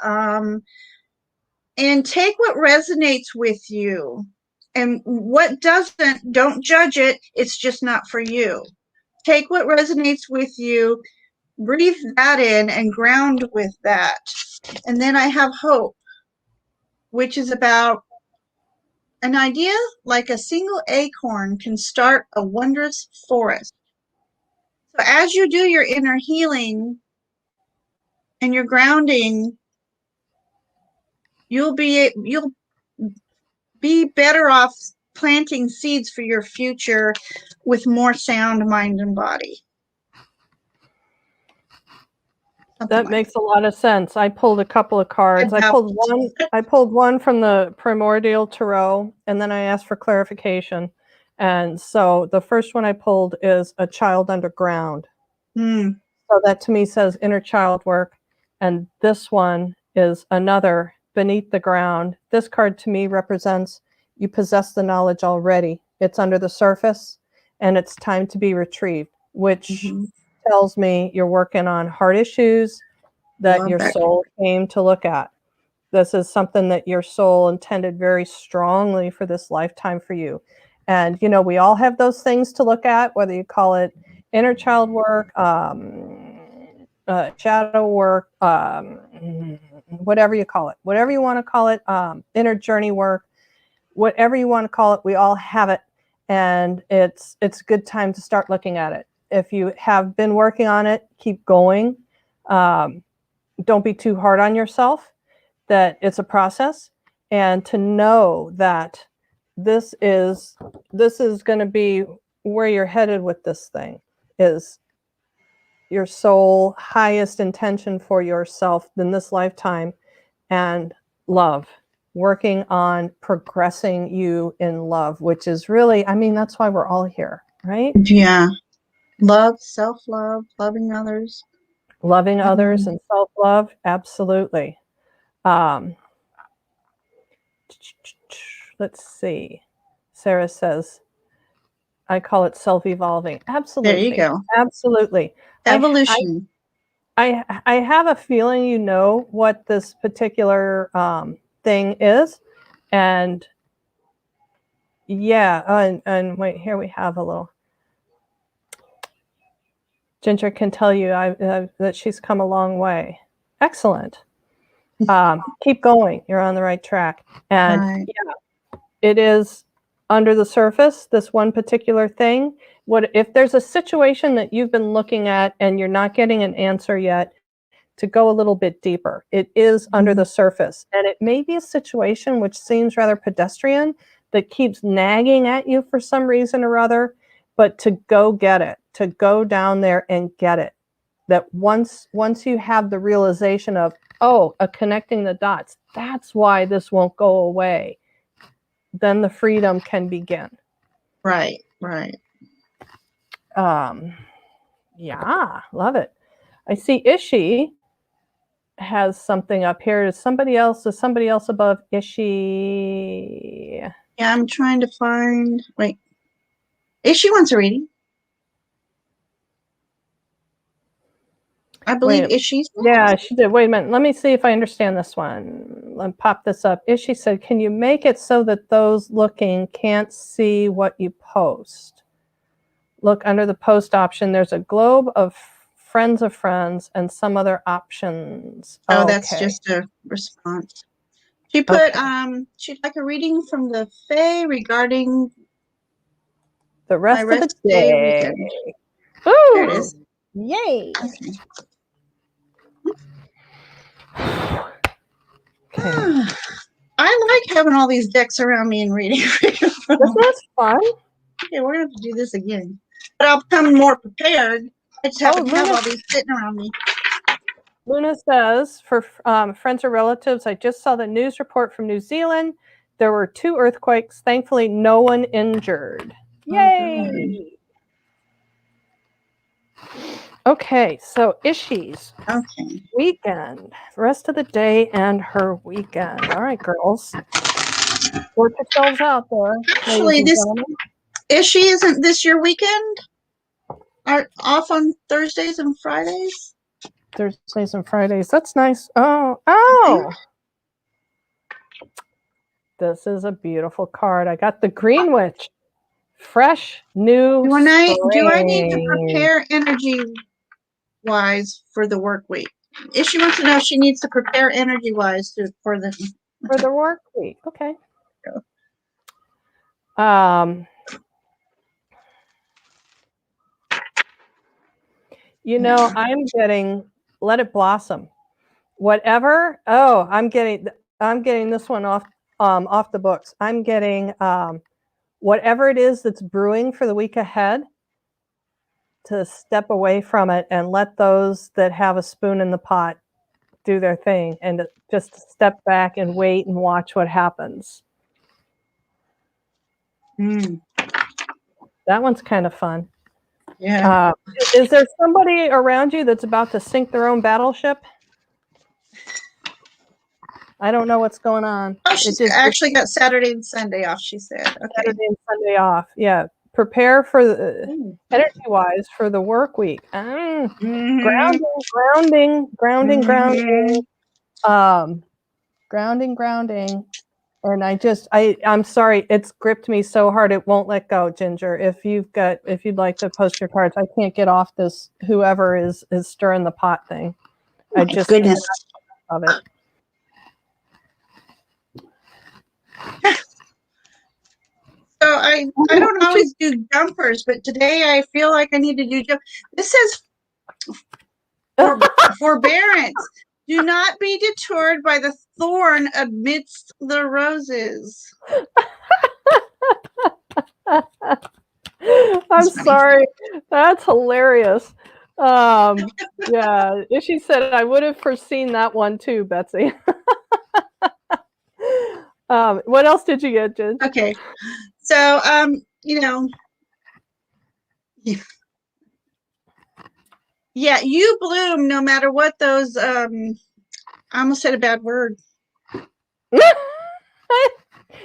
and take what resonates with you, and what doesn't, don't judge it. It's just not for you. Take what resonates with you, breathe that in, and ground with that. And then I have hope, which is about an idea like a single acorn can start a wondrous forest. So as you do your inner healing and your grounding, you'll be better off planting seeds for your future with more sound mind and body. That makes a lot of sense. I pulled a couple of cards. I pulled one from the Primordial Tarot, and then I asked for clarification. And so the first one I pulled is a child underground. So that to me says inner child work. And this one is another beneath the ground. This card to me represents you possess the knowledge already. It's under the surface, and it's time to be retrieved, which tells me you're working on heart issues that your soul came to look at. This is something that your soul intended very strongly for this lifetime for you. And, we all have those things to look at, whether you call it inner child work, shadow work, whatever you call it, whatever you want to call it, inner journey work, whatever you want to call it, we all have it. And it's a good time to start looking at it. If you have been working on it, keep going. Don't be too hard on yourself, that it's a process, and to know that this is going to be where you're headed with this thing, is your soul highest intention for yourself in this lifetime, and love, working on progressing you in love, which is really, that's why we're all here, right? Yeah. Love, self-love, loving others. Loving others and self-love, absolutely. Let's see. Sarah says, I call it self-evolving. Absolutely. There you go. Absolutely. Evolution. I have a feeling you know what this particular thing is, and yeah, and wait, here we have a little. Ginger can tell you that she's come a long way. Excellent. Keep going. You're on the right track. And Right. yeah, it is under the surface, this one particular thing. What if there's a situation that you've been looking at and you're not getting an answer yet, to go a little bit deeper. It is under the surface. And it may be a situation which seems rather pedestrian that keeps nagging at you for some reason or other, but to go get it, to go down there and get it. That once you have the realization of, oh, connecting the dots, that's why this won't go away, then the freedom can begin. Right, right. Yeah, love it. I see Ishi has something up here. Is somebody else above Ishi? Yeah, I'm trying to find. Wait, Ishi wants a reading. I believe Ishi's. Yeah, she did. Wait a minute. Let me see if I understand this one. Let me pop this up. Ishi said, "Can you make it so that those looking can't see what you post? Look under the post option. There's a globe of friends of friends and some other options." Oh, that's just a response. She put she'd like a reading from the Fae regarding the rest of the day weekend. Ooh, there it is. Yay! Okay. I like having all these decks around me and reading. Isn't that fun? Okay, we're gonna have to do this again, but I'll come more prepared. I just have all these sitting around me. Luna says, for friends or relatives, I just saw the news report from New Zealand. There were 2 earthquakes. Thankfully, no one injured. Yay! Okay, so Ishi's weekend. Rest of the day and her weekend. All right, girls. Work yourselves out there. Actually, Ishi, isn't this your weekend? Are off on Thursdays and Fridays? Thursdays and Fridays. That's nice. Oh. This is a beautiful card. I got the Green Witch. Fresh, new Do I need to prepare energy-wise for the work week? If she wants to know if she needs to prepare energy-wise for the work week. Okay. You know, I'm getting Let It Blossom. Whatever. Oh, I'm getting this one off the books. I'm getting whatever it is that's brewing for the week ahead, to step away from it and let those that have a spoon in the pot do their thing, and just step back and wait and watch what happens. That one's kind of fun. Yeah. Is there somebody around you that's about to sink their own battleship? I don't know what's going on. Oh, she's actually got Saturday and Sunday off, she said. Okay. Saturday and Sunday off. Yeah. Prepare for the energy-wise for the work week. Grounding. And I'm sorry, it's gripped me so hard it won't let go, Ginger. If you'd like to post your cards, I can't get off this whoever is stirring the pot thing. I just goodness of it. So I don't always do jumpers, but today I feel like I need to do jump. This says forbearance. Do not be deterred by the thorn amidst the roses. I'm sorry. That's hilarious. Yeah, she said I would have foreseen that one too, Betsy. What else did you get, Jen? Okay. So, yeah, you bloom no matter what those, I almost said a bad word.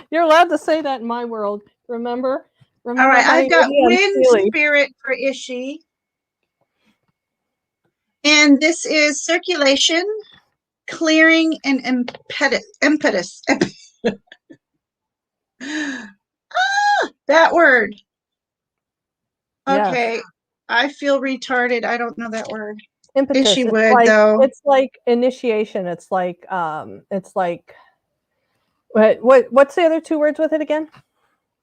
You're allowed to say that in my world. Remember? All right, I've got wind spirit for Ishi. And this is circulation, clearing, and impetus. That word. Okay. Yes. I feel retarded. I don't know that word. Impetus. She would, though. It's like initiation. It's like what's the other 2 words with it again?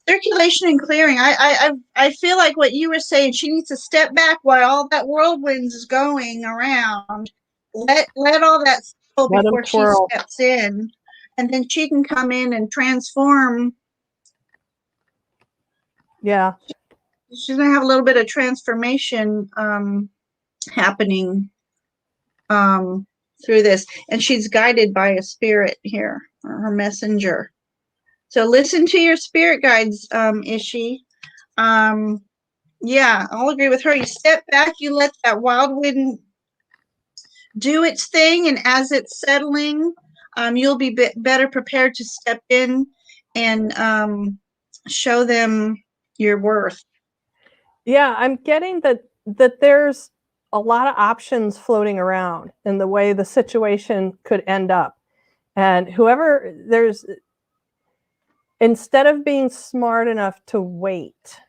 Circulation and clearing. I feel like what you were saying, she needs to step back while all that whirlwinds is going around. Let all that go before she steps in, and then she can come in and transform. Yeah. She's gonna have a little bit of transformation happening through this, and she's guided by a spirit here, or her messenger. So listen to your spirit guides, Ishi. Yeah, I'll agree with her. You step back, you let that wild wind do its thing, and as it's settling, you'll be better prepared to step in and show them your worth. Yeah, I'm getting that there's a lot of options floating around in the way the situation could end up. And instead of being smart enough to wait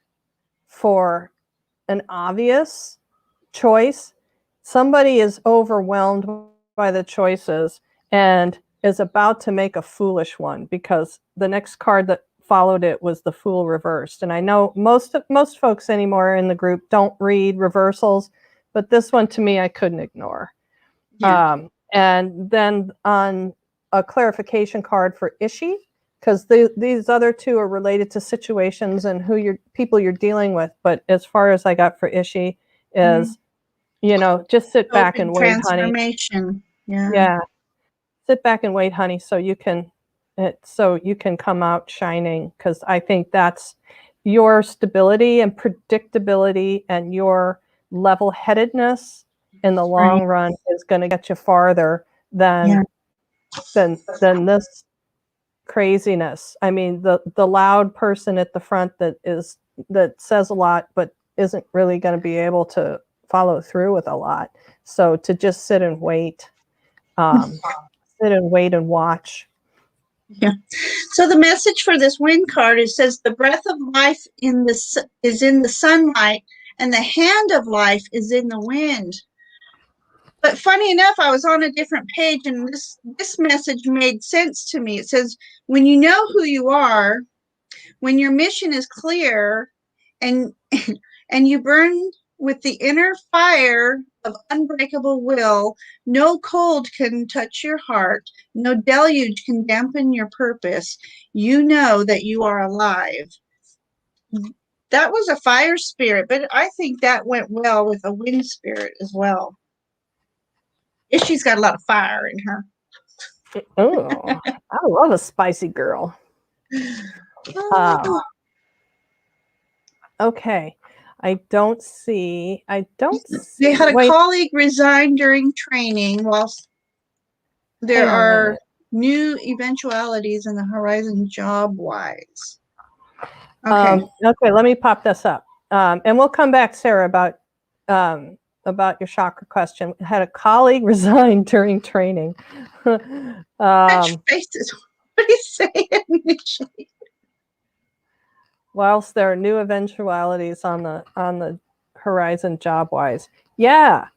for an obvious choice, somebody is overwhelmed by the choices and is about to make a foolish one, because the next card that followed it was the Fool reversed. And I know most folks anymore in the group don't read reversals, but this one to me I couldn't ignore. Yeah. And then on a clarification card for Ishi, because these other 2 are related to situations and people you're dealing with. But as far as I got for Ishi is, just sit back and wait, honey. Transformation. Yeah. Sit back and wait, honey, so you can come out shining, because I think that's your stability and predictability and your level-headedness in the long run is going to get you farther than this craziness. I mean, the loud person at the front that says a lot but isn't really going to be able to follow through with a lot. So to just sit and wait, sit and wait and watch. Yeah. So the message for this wind card, it says the breath of life is in the sunlight, and the hand of life is in the wind. But funny enough, I was on a different page, and this message made sense to me. It says, when you know who you are, when your mission is clear, and you burn with the inner fire of unbreakable will, no cold can touch your heart, no deluge can dampen your purpose. You know that you are alive. That was a fire spirit, but I think that went well with a wind spirit as well. She's got a lot of fire in her. Oh, I love a spicy girl. Okay. I don't see. They had a colleague resign during training, whilst there are new eventualities in the horizon job-wise. Okay. Okay, let me pop this up. And we'll come back, Sarah, about your chakra question. I had a colleague resign during training. Faces. What are you saying? Whilst there are new eventualities on the horizon job-wise. Yeah.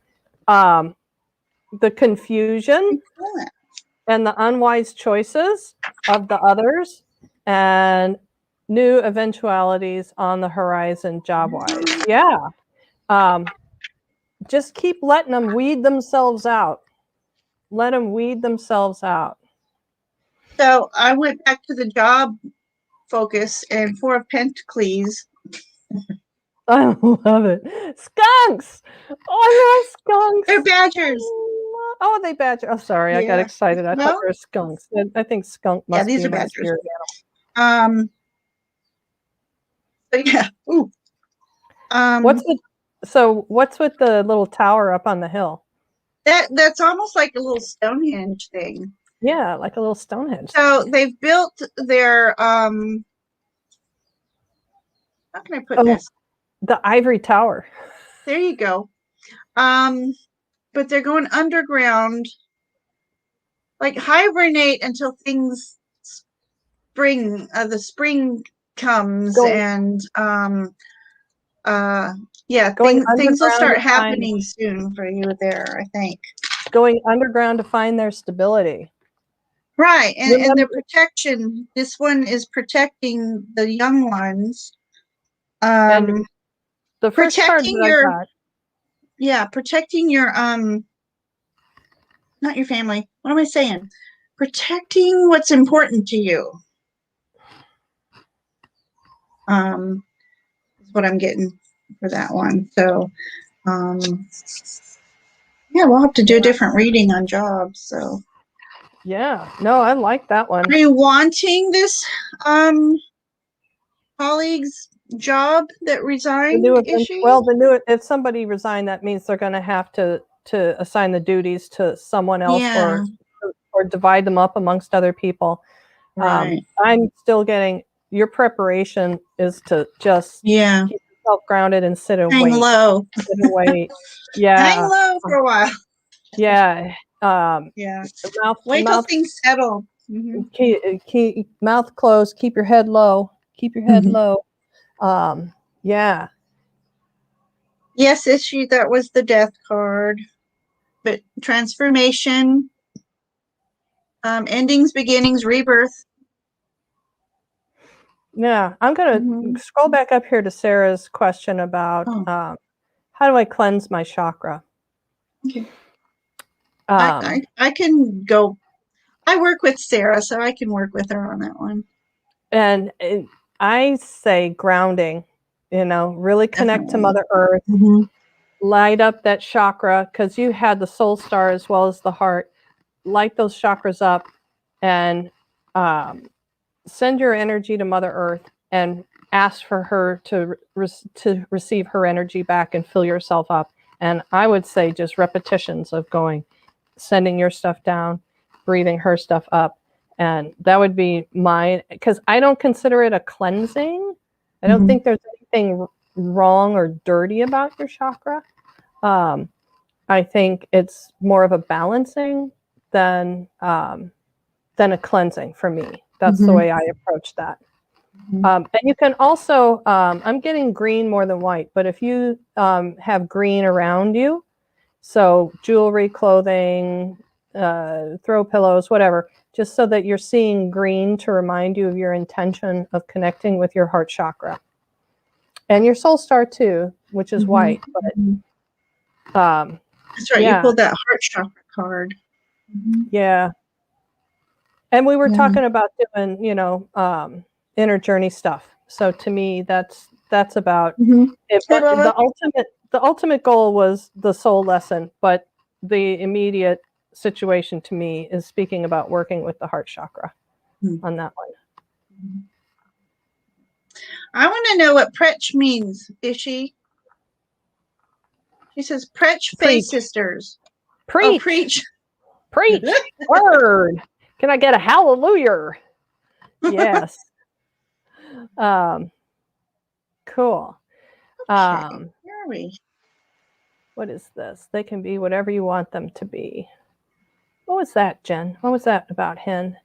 The confusion and the unwise choices of the others, and new eventualities on the horizon job-wise. Yeah. Just keep letting them weed themselves out. Let them weed themselves out. So I went back to the job focus, and 4 of Pentacles. I love it. Skunks! Oh, I love skunks. They're badgers. Oh, they badger. Oh, sorry, I got excited. I thought they were skunks. I think skunk must be my spirit animal. But yeah. Ooh. What's with the little tower up on the hill? That's almost like a little Stonehenge thing. Yeah, like a little Stonehenge. So they've built their how can I put this? The ivory tower. There you go. but they're going underground, like hibernate until things spring. The spring comes, and yeah, things will start happening soon for you there, I think. Going underground to find their stability. Right, and their protection. This one is protecting the young ones. And the first card that I got. Yeah, protecting your not your family. What am I saying? Protecting what's important to you. Is what I'm getting for that one. So, yeah, we'll have to do a different reading on jobs. So, yeah, no, I like that one. Are you wanting this colleague's job that resigned? If somebody resigned, that means they're going to have to assign the duties to someone else, or divide them up amongst other people. Right. I'm still getting, your preparation is to just keep yourself grounded and sit and hang wait. low. Sit and wait. Yeah. Hang low for a while. Yeah. Wait till things settle. Keep mouth closed. Keep your head low. Keep your head low. Yeah. Yes, issue. That was the death card. But transformation, endings, beginnings, rebirth. Yeah, I'm going to scroll back up here to Sarah's question about how do I cleanse my chakra? Okay. I can go. I work with Sarah, so I can work with her on that one. And I say grounding, really connect to Mother Earth, light up that chakra, because you had the soul star as well as the heart. Light those chakras up and send your energy to Mother Earth and ask for her to receive her energy back and fill yourself up. And I would say just repetitions of sending your stuff down, breathing her stuff up. And that would be mine, because I don't consider it a cleansing. I don't think there's anything wrong or dirty about your chakra. I think it's more of a balancing than a cleansing for me. That's the way I approach that. And you can also, I'm getting green more than white, but if you have green around you, so jewelry, clothing, throw pillows, whatever, just so that you're seeing green to remind you of your intention of connecting with your heart chakra. And your soul star too, which is white. But that's right, you pulled that heart chakra card. Yeah. And we were talking about doing, inner journey stuff. So to me, that's about it. But the ultimate goal was the soul lesson, but the immediate situation to me is speaking about working with the heart chakra on that one. I want to know what Pretch means, Ishi. She says Pretch Fae sisters. Preach. Oh, preach. Preach. Word. Can I get a hallelujah? Yes. Cool. Okay. Where are we? What is this? They can be whatever you want them to be. What was that, Jen? What was that about Hen?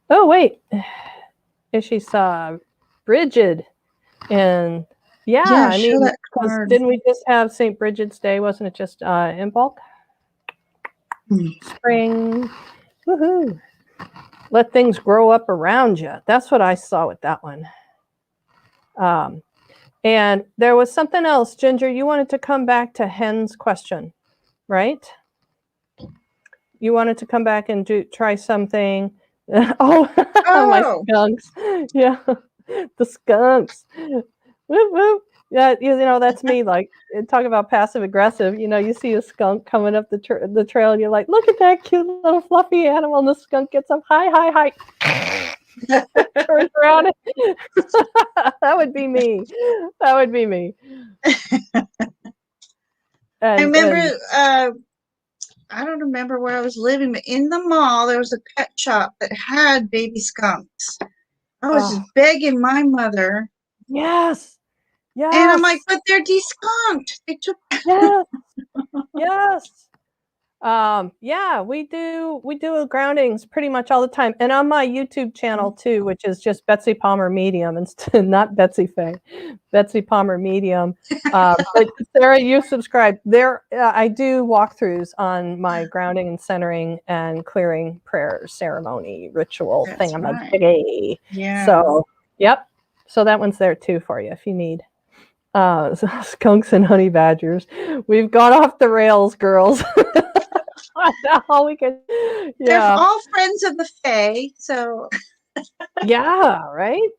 Oh, wait. She saw Bridget. And I mean, didn't we just have St. Bridget's Day? Wasn't it just in bulk? Spring. Woohoo. Let things grow up around you. That's what I saw with that one. And there was something else, Ginger. You wanted to come back to Hen's question, right? You wanted to come back and try something. Oh, my skunks. Yeah, the skunks. Whoop, whoop. Yeah, that's me. Like, talk about passive aggressive. You see a skunk coming up the trail, and you're like, look at that cute little fluffy animal. And the skunk gets up, hi. Turns around. That would be me. That would be me. I remember. I don't remember where I was living, but in the mall there was a pet shop that had baby skunks. I was just begging my mother. Yes. And I'm like, but they're deskunked. They took. Yes. Yeah, we do groundings pretty much all the time. And on my YouTube channel too, which is just Betsy Palmer Medium, instead not Betsy Fae, Betsy Palmer Medium. But Sarah, you subscribe there. I do walkthroughs on my grounding and centering and clearing prayer ceremony ritual That's thing. right. Yeah. So, yep. So that one's there too for you if you need. Skunks and honey badgers. We've gone off the rails, girls. All we can, They're all friends of the Fae, so yeah, right?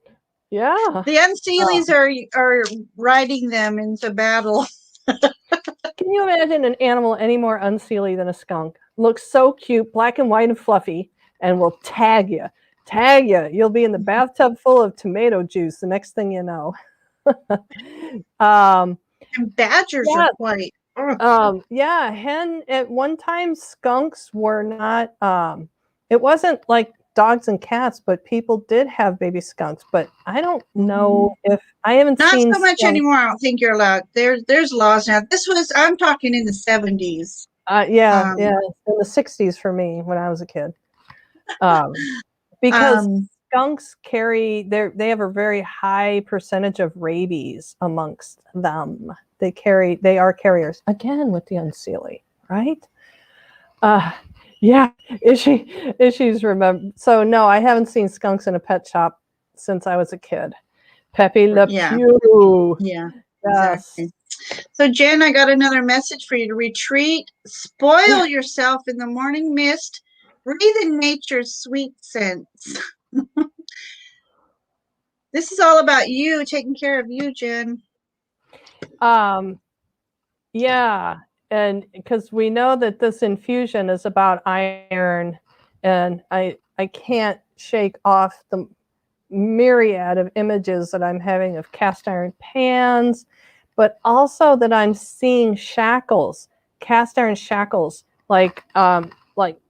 Yeah. the Unseelies are riding them into battle. Can you imagine an animal any more unseelie than a skunk? Looks so cute, black and white and fluffy, and will tag you. Tag you. You'll be in the bathtub full of tomato juice the next thing you know. And badgers are white. Yeah, at one time skunks were not it wasn't like dogs and cats, but people did have baby skunks, but I don't know if I haven't not seen so much anymore. I don't think you're allowed. There's laws now. I'm talking in the 70s. Yeah, in the 60s for me when I was a kid. Because skunks they have a very high percentage of rabies amongst them. They are carriers again with the unseelie, right? Yeah, issues remember. So no, I haven't seen skunks in a pet shop since I was a kid. Pepe Le Pew. Yeah, yes. Exactly. So Jen, I got another message for you to retreat, spoil yourself in the morning mist, breathe in nature's sweet scents. This is all about you, taking care of you, Jen. Yeah, and because we know that this infusion is about iron, and I can't shake off the myriad of images that I'm having of cast iron pans, but also that I'm seeing shackles, cast iron shackles, like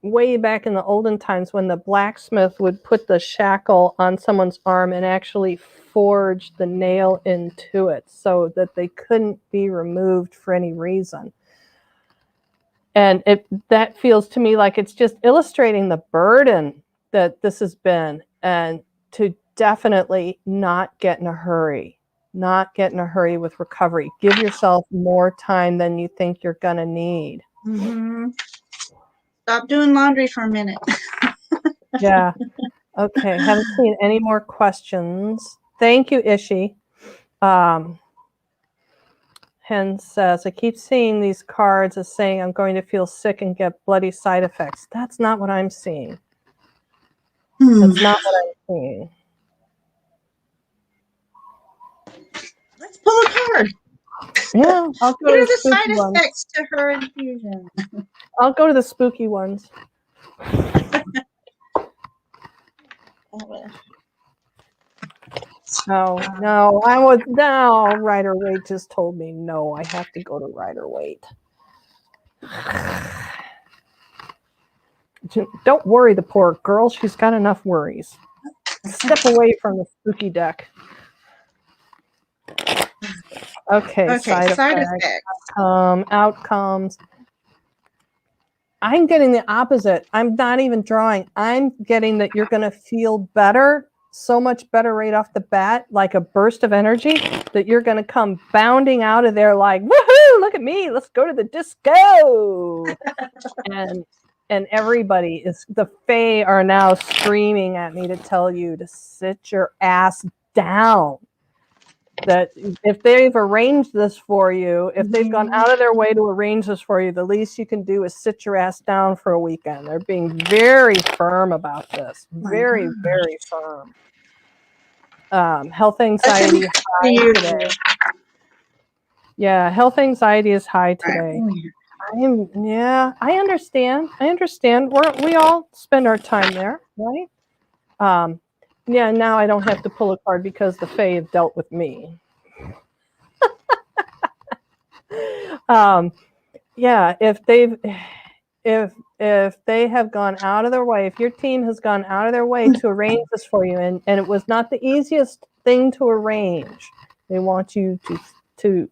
way back in the olden times when the blacksmith would put the shackle on someone's arm and actually forge the nail into it so that they couldn't be removed for any reason. And that feels to me like it's just illustrating the burden that this has been, and to definitely not get in a hurry. Not get in a hurry with recovery. Give yourself more time than you think you're going to need. Stop doing laundry for a minute. Yeah. Okay. Haven't seen any more questions. Thank you, Ishi. Hen says, I keep seeing these cards as saying I'm going to feel sick and get bloody side effects. That's not what I'm seeing. That's not what I'm seeing. Let's pull a card. Yeah, I'll go what are the side effects to her infusion? I'll go to the spooky ones. No, Rider Waite just told me no, I have to go to Rider Waite. Don't worry the poor girl, she's got enough worries. Step away from the spooky deck. Okay, side effects. Outcomes. I'm getting the opposite. I'm not even drawing. I'm getting that you're going to feel better, so much better right off the bat, like a burst of energy, that you're going to come bounding out of there like, woohoo, look at me, let's go to the disco. and everybody the Fae are now screaming at me to tell you to sit your ass down. That if they've arranged this for you, if they've gone out of their way to arrange this for you, the least you can do is sit your ass down for a weekend. They're being very firm about this. Very, very firm. Health anxiety high today. Yeah, health anxiety is high today. I understand. We all spend our time there, right? Yeah, now I don't have to pull a card because the Fae have dealt with me. Yeah, if they have gone out of their way, if your team has gone out of their way to arrange this for you, and it was not the easiest thing to arrange, they want you to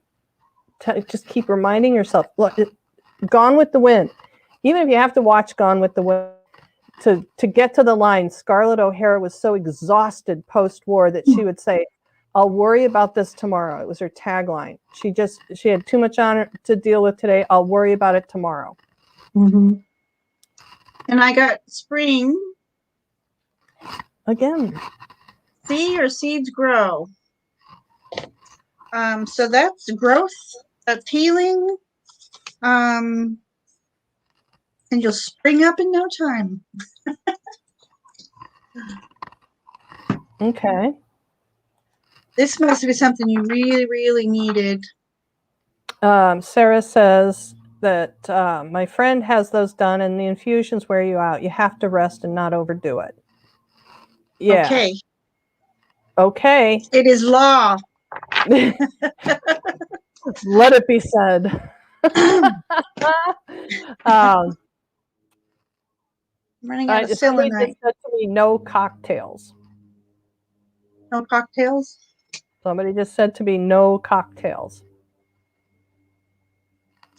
just keep reminding yourself, look, Gone with the Wind. even if you have to watch Gone with the Wind, to get to the line, Scarlett O'Hara was so exhausted post-war that she would say, "I'll worry about this tomorrow." It was her tagline. She had too much on her to deal with today. I'll worry about it tomorrow. Mm-hmm. And I got spring. Again. See your seeds grow. So that's growth, that's healing. And you'll spring up in no time. Okay. This must be something you really, really needed. Sarah says that my friend has those done and the infusions wear you out. You have to rest and not overdo it. Yeah. Okay. Okay. It is law. Let it be said. I'm running out of somebody selenite. just said to me, no cocktails. No cocktails? Somebody just said to me, no cocktails.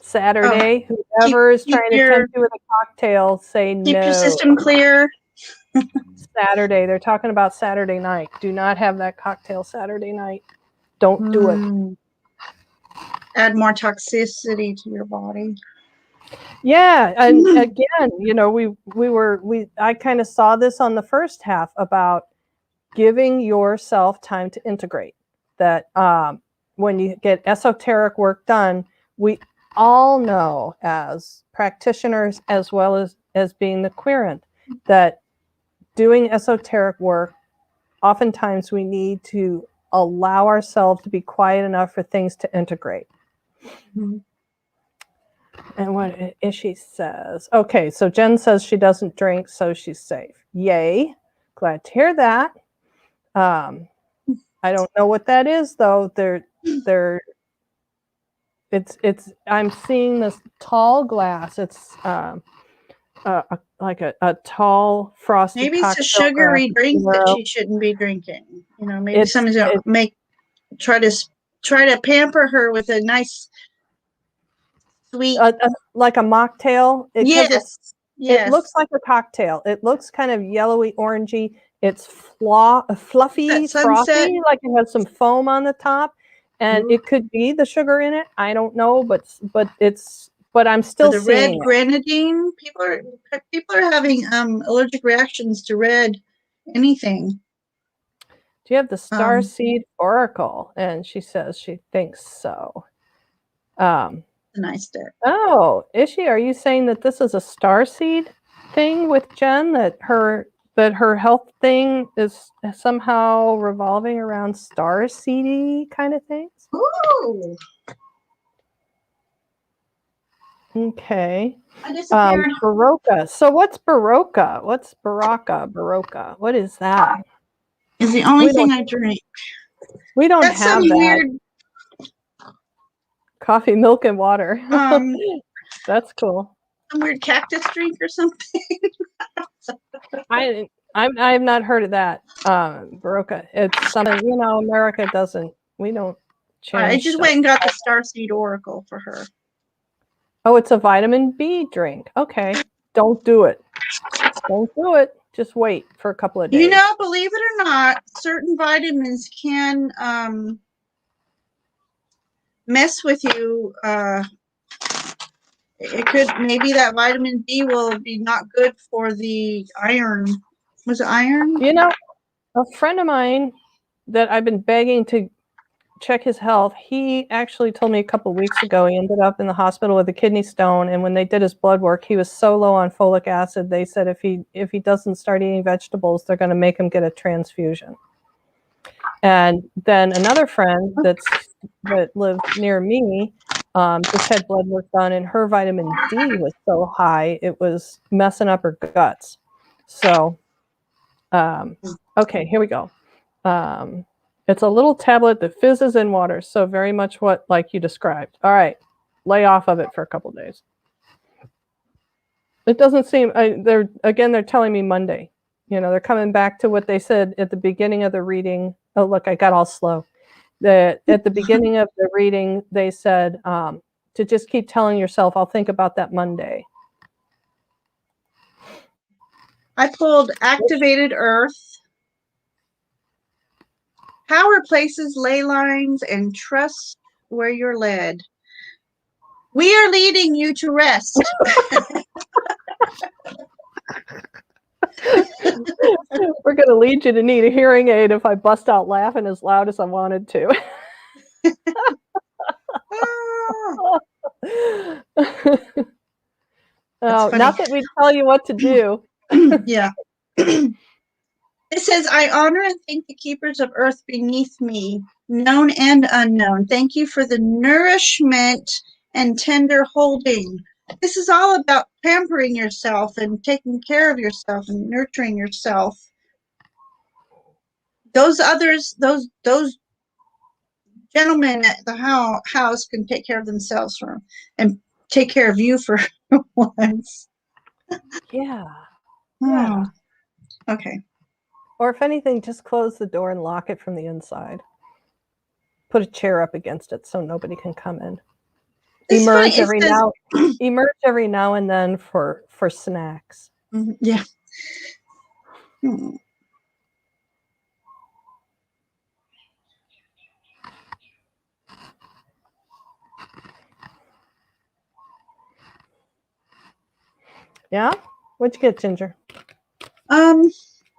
Saturday, whoever is trying to tempt you with a cocktail, say no. Keep your system clear. Saturday, they're talking about Saturday night. Do not have that cocktail Saturday night. Don't do it. Add more toxicity to your body. Yeah, and again, you know, I kind of saw this on the first half about giving yourself time to integrate. That when you get esoteric work done, we all know as practitioners as well as being the querent that doing esoteric work, oftentimes we need to allow ourselves to be quiet enough for things to integrate. Mm-hmm. And what she says, okay, so Jen says she doesn't drink, so she's safe. Yay. Glad to hear that. I don't know what that is though. It's I'm seeing this tall glass. It's like a tall frosted. Maybe it's a sugary drink that she shouldn't be drinking. You know, maybe someone's gonna try to pamper her with a nice sweet, like a mocktail. Yes. It looks like a cocktail. It looks kind of yellowy, orangey. It's fluffy, frothy, like it has some foam on the top, and it could be the sugar in it. I don't know, but I'm still the seeing red grenadine. People are having allergic reactions to red anything. Do you have the Starseed Oracle? And she says she thinks so. A nice deck. Oh, Ishi, are you saying that this is a starseed thing with Jen? That her health thing is somehow revolving around starseedy kind of things? Ooh. Okay. Baroka. So what's Baroka? What's Baraka? Baroka. What is that? It's the only thing I drink. We don't have that. Weird coffee, milk, and water. That's cool. Some weird cactus drink or something. I have not heard of that. Baroka. It's something, you know, America doesn't. We don't change. I just went and got the Starseed Oracle for her. Oh, it's a vitamin B drink. Okay. Don't do it. Don't do it. Just wait for a couple of days. You know, believe it or not, certain vitamins can mess with you. It could, maybe that vitamin B will be not good for the iron. Was it iron? You know, a friend of mine that I've been begging to check his health, he actually told me a couple of weeks ago he ended up in the hospital with a kidney stone, and when they did his blood work, he was so low on folic acid, they said if he doesn't start eating vegetables, they're going to make him get a transfusion. And then another friend that lived near me just had blood work done, and her vitamin D was so high it was messing up her guts. So okay, here we go. It's a little tablet that fizzes in water, so very much what like you described. All right, lay off of it for a couple of days. It doesn't seem they're telling me Monday. You know, they're coming back to what they said at the beginning of the reading. Oh, look, I got all slow. At the beginning of the reading, they said to just keep telling yourself, I'll think about that Monday. I pulled activated earth, power places, ley lines, and trust where you're led. We are leading you to rest. We're going to lead you to need a hearing aid if I bust out laughing as loud as I wanted to. Oh, not that we tell you what to do. Yeah. It says, I honor and thank the keepers of earth beneath me, known and unknown. Thank you for the nourishment and tender holding. This is all about pampering yourself and taking care of yourself and nurturing yourself. Those others, those gentlemen at the house can take care of themselves and take care of you for once. Yeah. Yeah. Okay. Or if anything, just close the door and lock it from the inside. Put a chair up against it so nobody can come in. Emerge every now and then for snacks. Yeah. Yeah? What'd you get, Ginger? I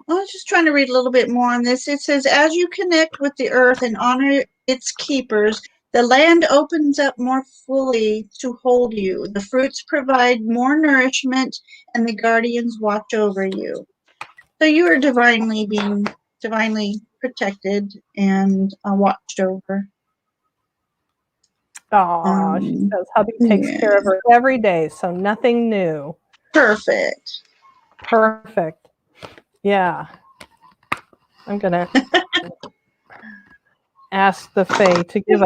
was just trying to read a little bit more on this. It says, as you connect with the earth and honor its keepers, the land opens up more fully to hold you. The fruits provide more nourishment, and the guardians watch over you. So you are divinely protected and watched over. Oh, she says hubby takes care of her every day, so nothing new. Perfect. Yeah. I'm gonna ask the Fae to give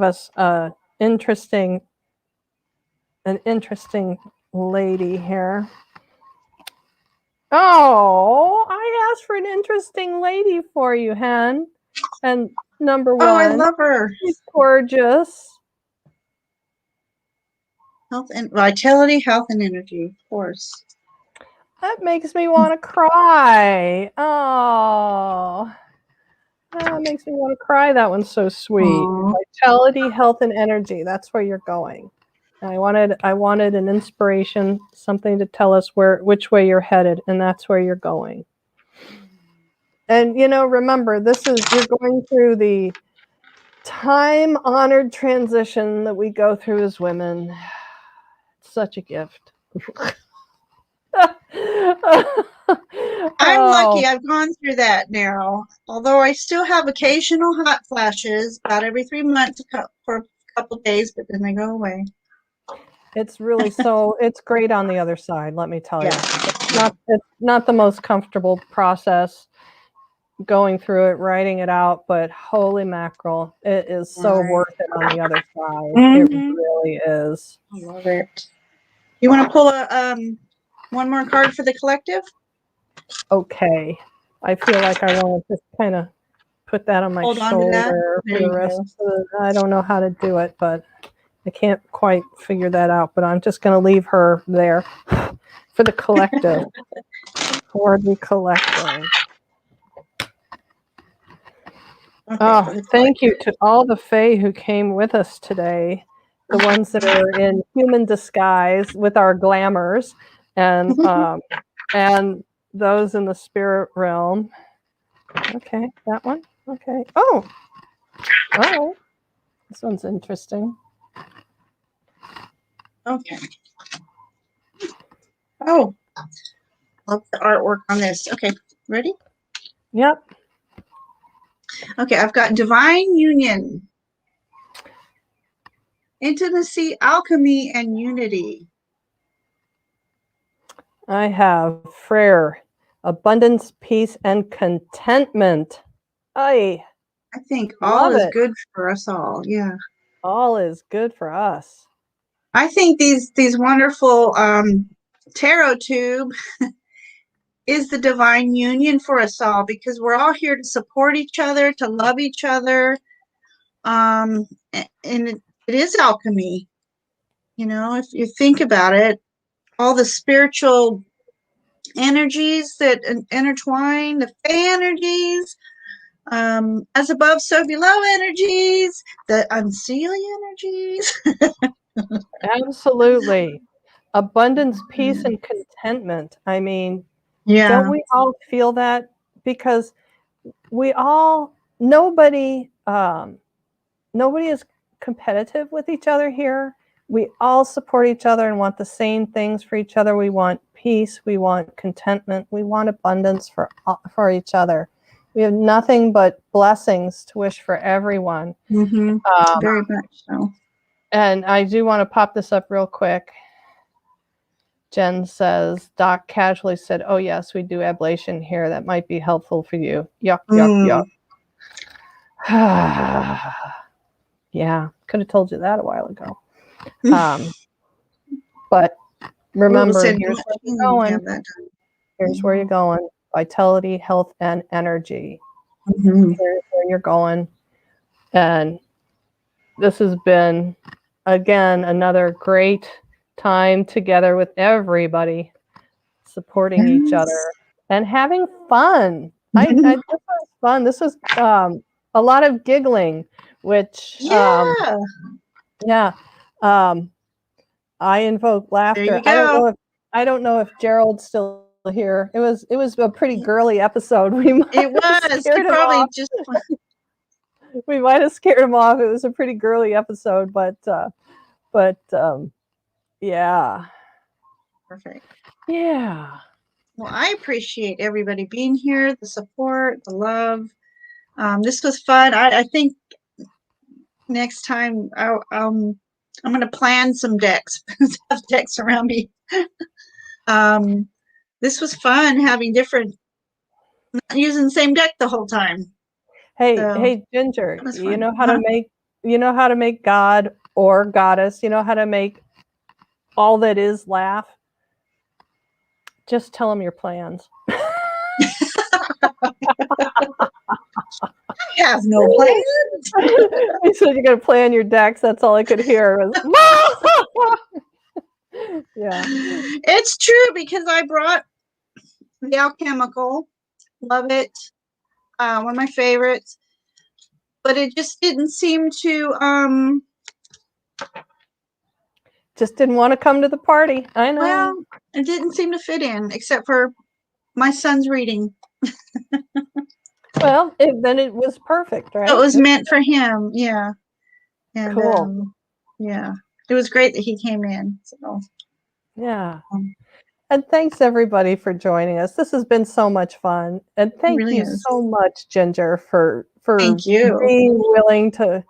us an interesting lady here. Oh, I asked for an interesting lady for you, hen. And number one. Oh, I love her. She's gorgeous. Health and vitality, health and energy, of course. That makes me want to cry. Oh, that makes me want to cry. That one's so sweet. Aww. Vitality, health, and energy. That's where you're going. I wanted an inspiration, something to tell us which way you're headed, and that's where you're going. And remember, you're going through the time-honored transition that we go through as women. It's such a gift. I'm lucky I've gone through that now, although I still have occasional hot flashes about every 3 months for a couple of days, but then they go away. It's really it's great on the other side, let me tell you. It's not the most comfortable process going through it, writing it out, but holy mackerel, it is so worth it on the other side. It really is. I love it. You want to pull one more card for the collective? Okay. I feel like I want to just kind of put that on my shoulder for the rest of the, I don't know how to do it, but I can't quite figure that out, but I'm just going to leave her there for the collective. For the collective. Okay, thank you to all the Fae who came with us today, the ones that are in human disguise with our glamours, and those in the spirit realm. Okay, that one. Okay. Oh, this one's interesting. Okay. Oh, love the artwork on this. Okay, ready? Yep. Okay, I've got divine union, intimacy, alchemy, and unity. I have prayer, abundance, peace, and contentment. I think all is good for us all. Yeah. All is good for us. I think these wonderful tarot tube is the divine union for us all, because we're all here to support each other, to love each other. And it is alchemy. If you think about it, all the spiritual energies that intertwine, the Fae energies, as above, so below energies, the unseelie energies. Absolutely. Abundance, peace, and contentment. I mean, Yeah. don't we all feel that? Because we all, nobody is competitive with each other here. We all support each other and want the same things for each other. We want peace. We want contentment. We want abundance for each other. We have nothing but blessings to wish for everyone. Mm-hmm. Very much so. And I do want to pop this up real quick. Jen says, Doc casually said, oh, yes, we do ablation here. That might be helpful for you. Yuck, yuck, yuck. Yeah, could have told you that a while ago. But remember, here's where you're going. Here's where you're going. Vitality, health, and energy. Here's where you're going. And this has been, again, another great time together with everybody, supporting each other and having fun. This was fun. This was a lot of giggling, which I invoke laughter. I don't know if Gerald's still here. It was a pretty girly episode. We might have scared him off. It was a pretty girly episode, but yeah. Perfect. Yeah. Well, I appreciate everybody being here, the support, the love. This was fun. I think next time I'm going to plan some decks, have decks around me. This was fun having different, not using the same deck the whole time. Hey, Ginger, you know how to make God or goddess, you know how to make all that is laugh? Just tell them your plans. I have no plans. You said you're going to plan your decks. That's all I could hear was, yeah. It's true, because I brought the alchemical. Love it. One of my favorites. But it just didn't seem to just didn't want to come to the party. I know. Well, it didn't seem to fit in, except for my son's reading. Well, then it was perfect, right? It was meant for him, yeah. And, cool. Yeah, it was great that he came in. So yeah. And thanks everybody for joining us. This has been so much fun. And thank you so much, Ginger, for being willing to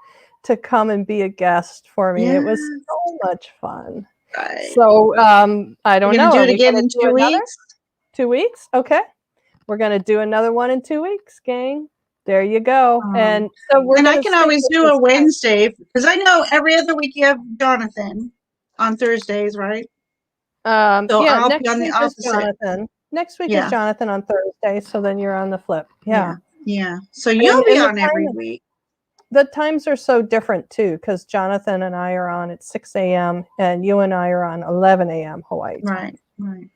come and be a guest for me. It was so much fun. Right. So I don't know. Do it again in 2 weeks? 2 weeks? Okay. We're going to do another one in 2 weeks, gang. There you go. And so I can always do a Wednesday, because I know every other week you have Jonathan on Thursdays, right? So yeah, I'll be on the opposite. Jonathan. Next week is Jonathan on Thursday, so then you're on the flip. Yeah. So you'll be on every week. The times are so different too, because Jonathan and I are on at 6 a.m. and you and I are on 11 a.m. Hawaii time. Right.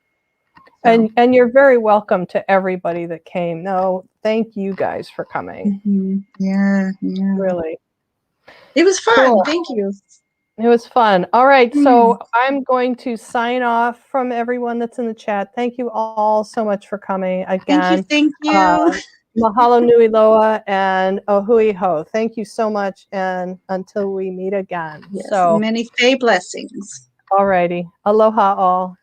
And you're very welcome to everybody that came. No, thank you guys for coming. Yeah. Really. It was fun. Cool. Thank you. It was fun. All right. So I'm going to sign off from everyone that's in the chat. Thank you all so much for coming again. Thank you. Mahalo nui loa and ohui ho. Thank you so much. And until we meet again. Yes, so many Fae blessings. All righty. Aloha all.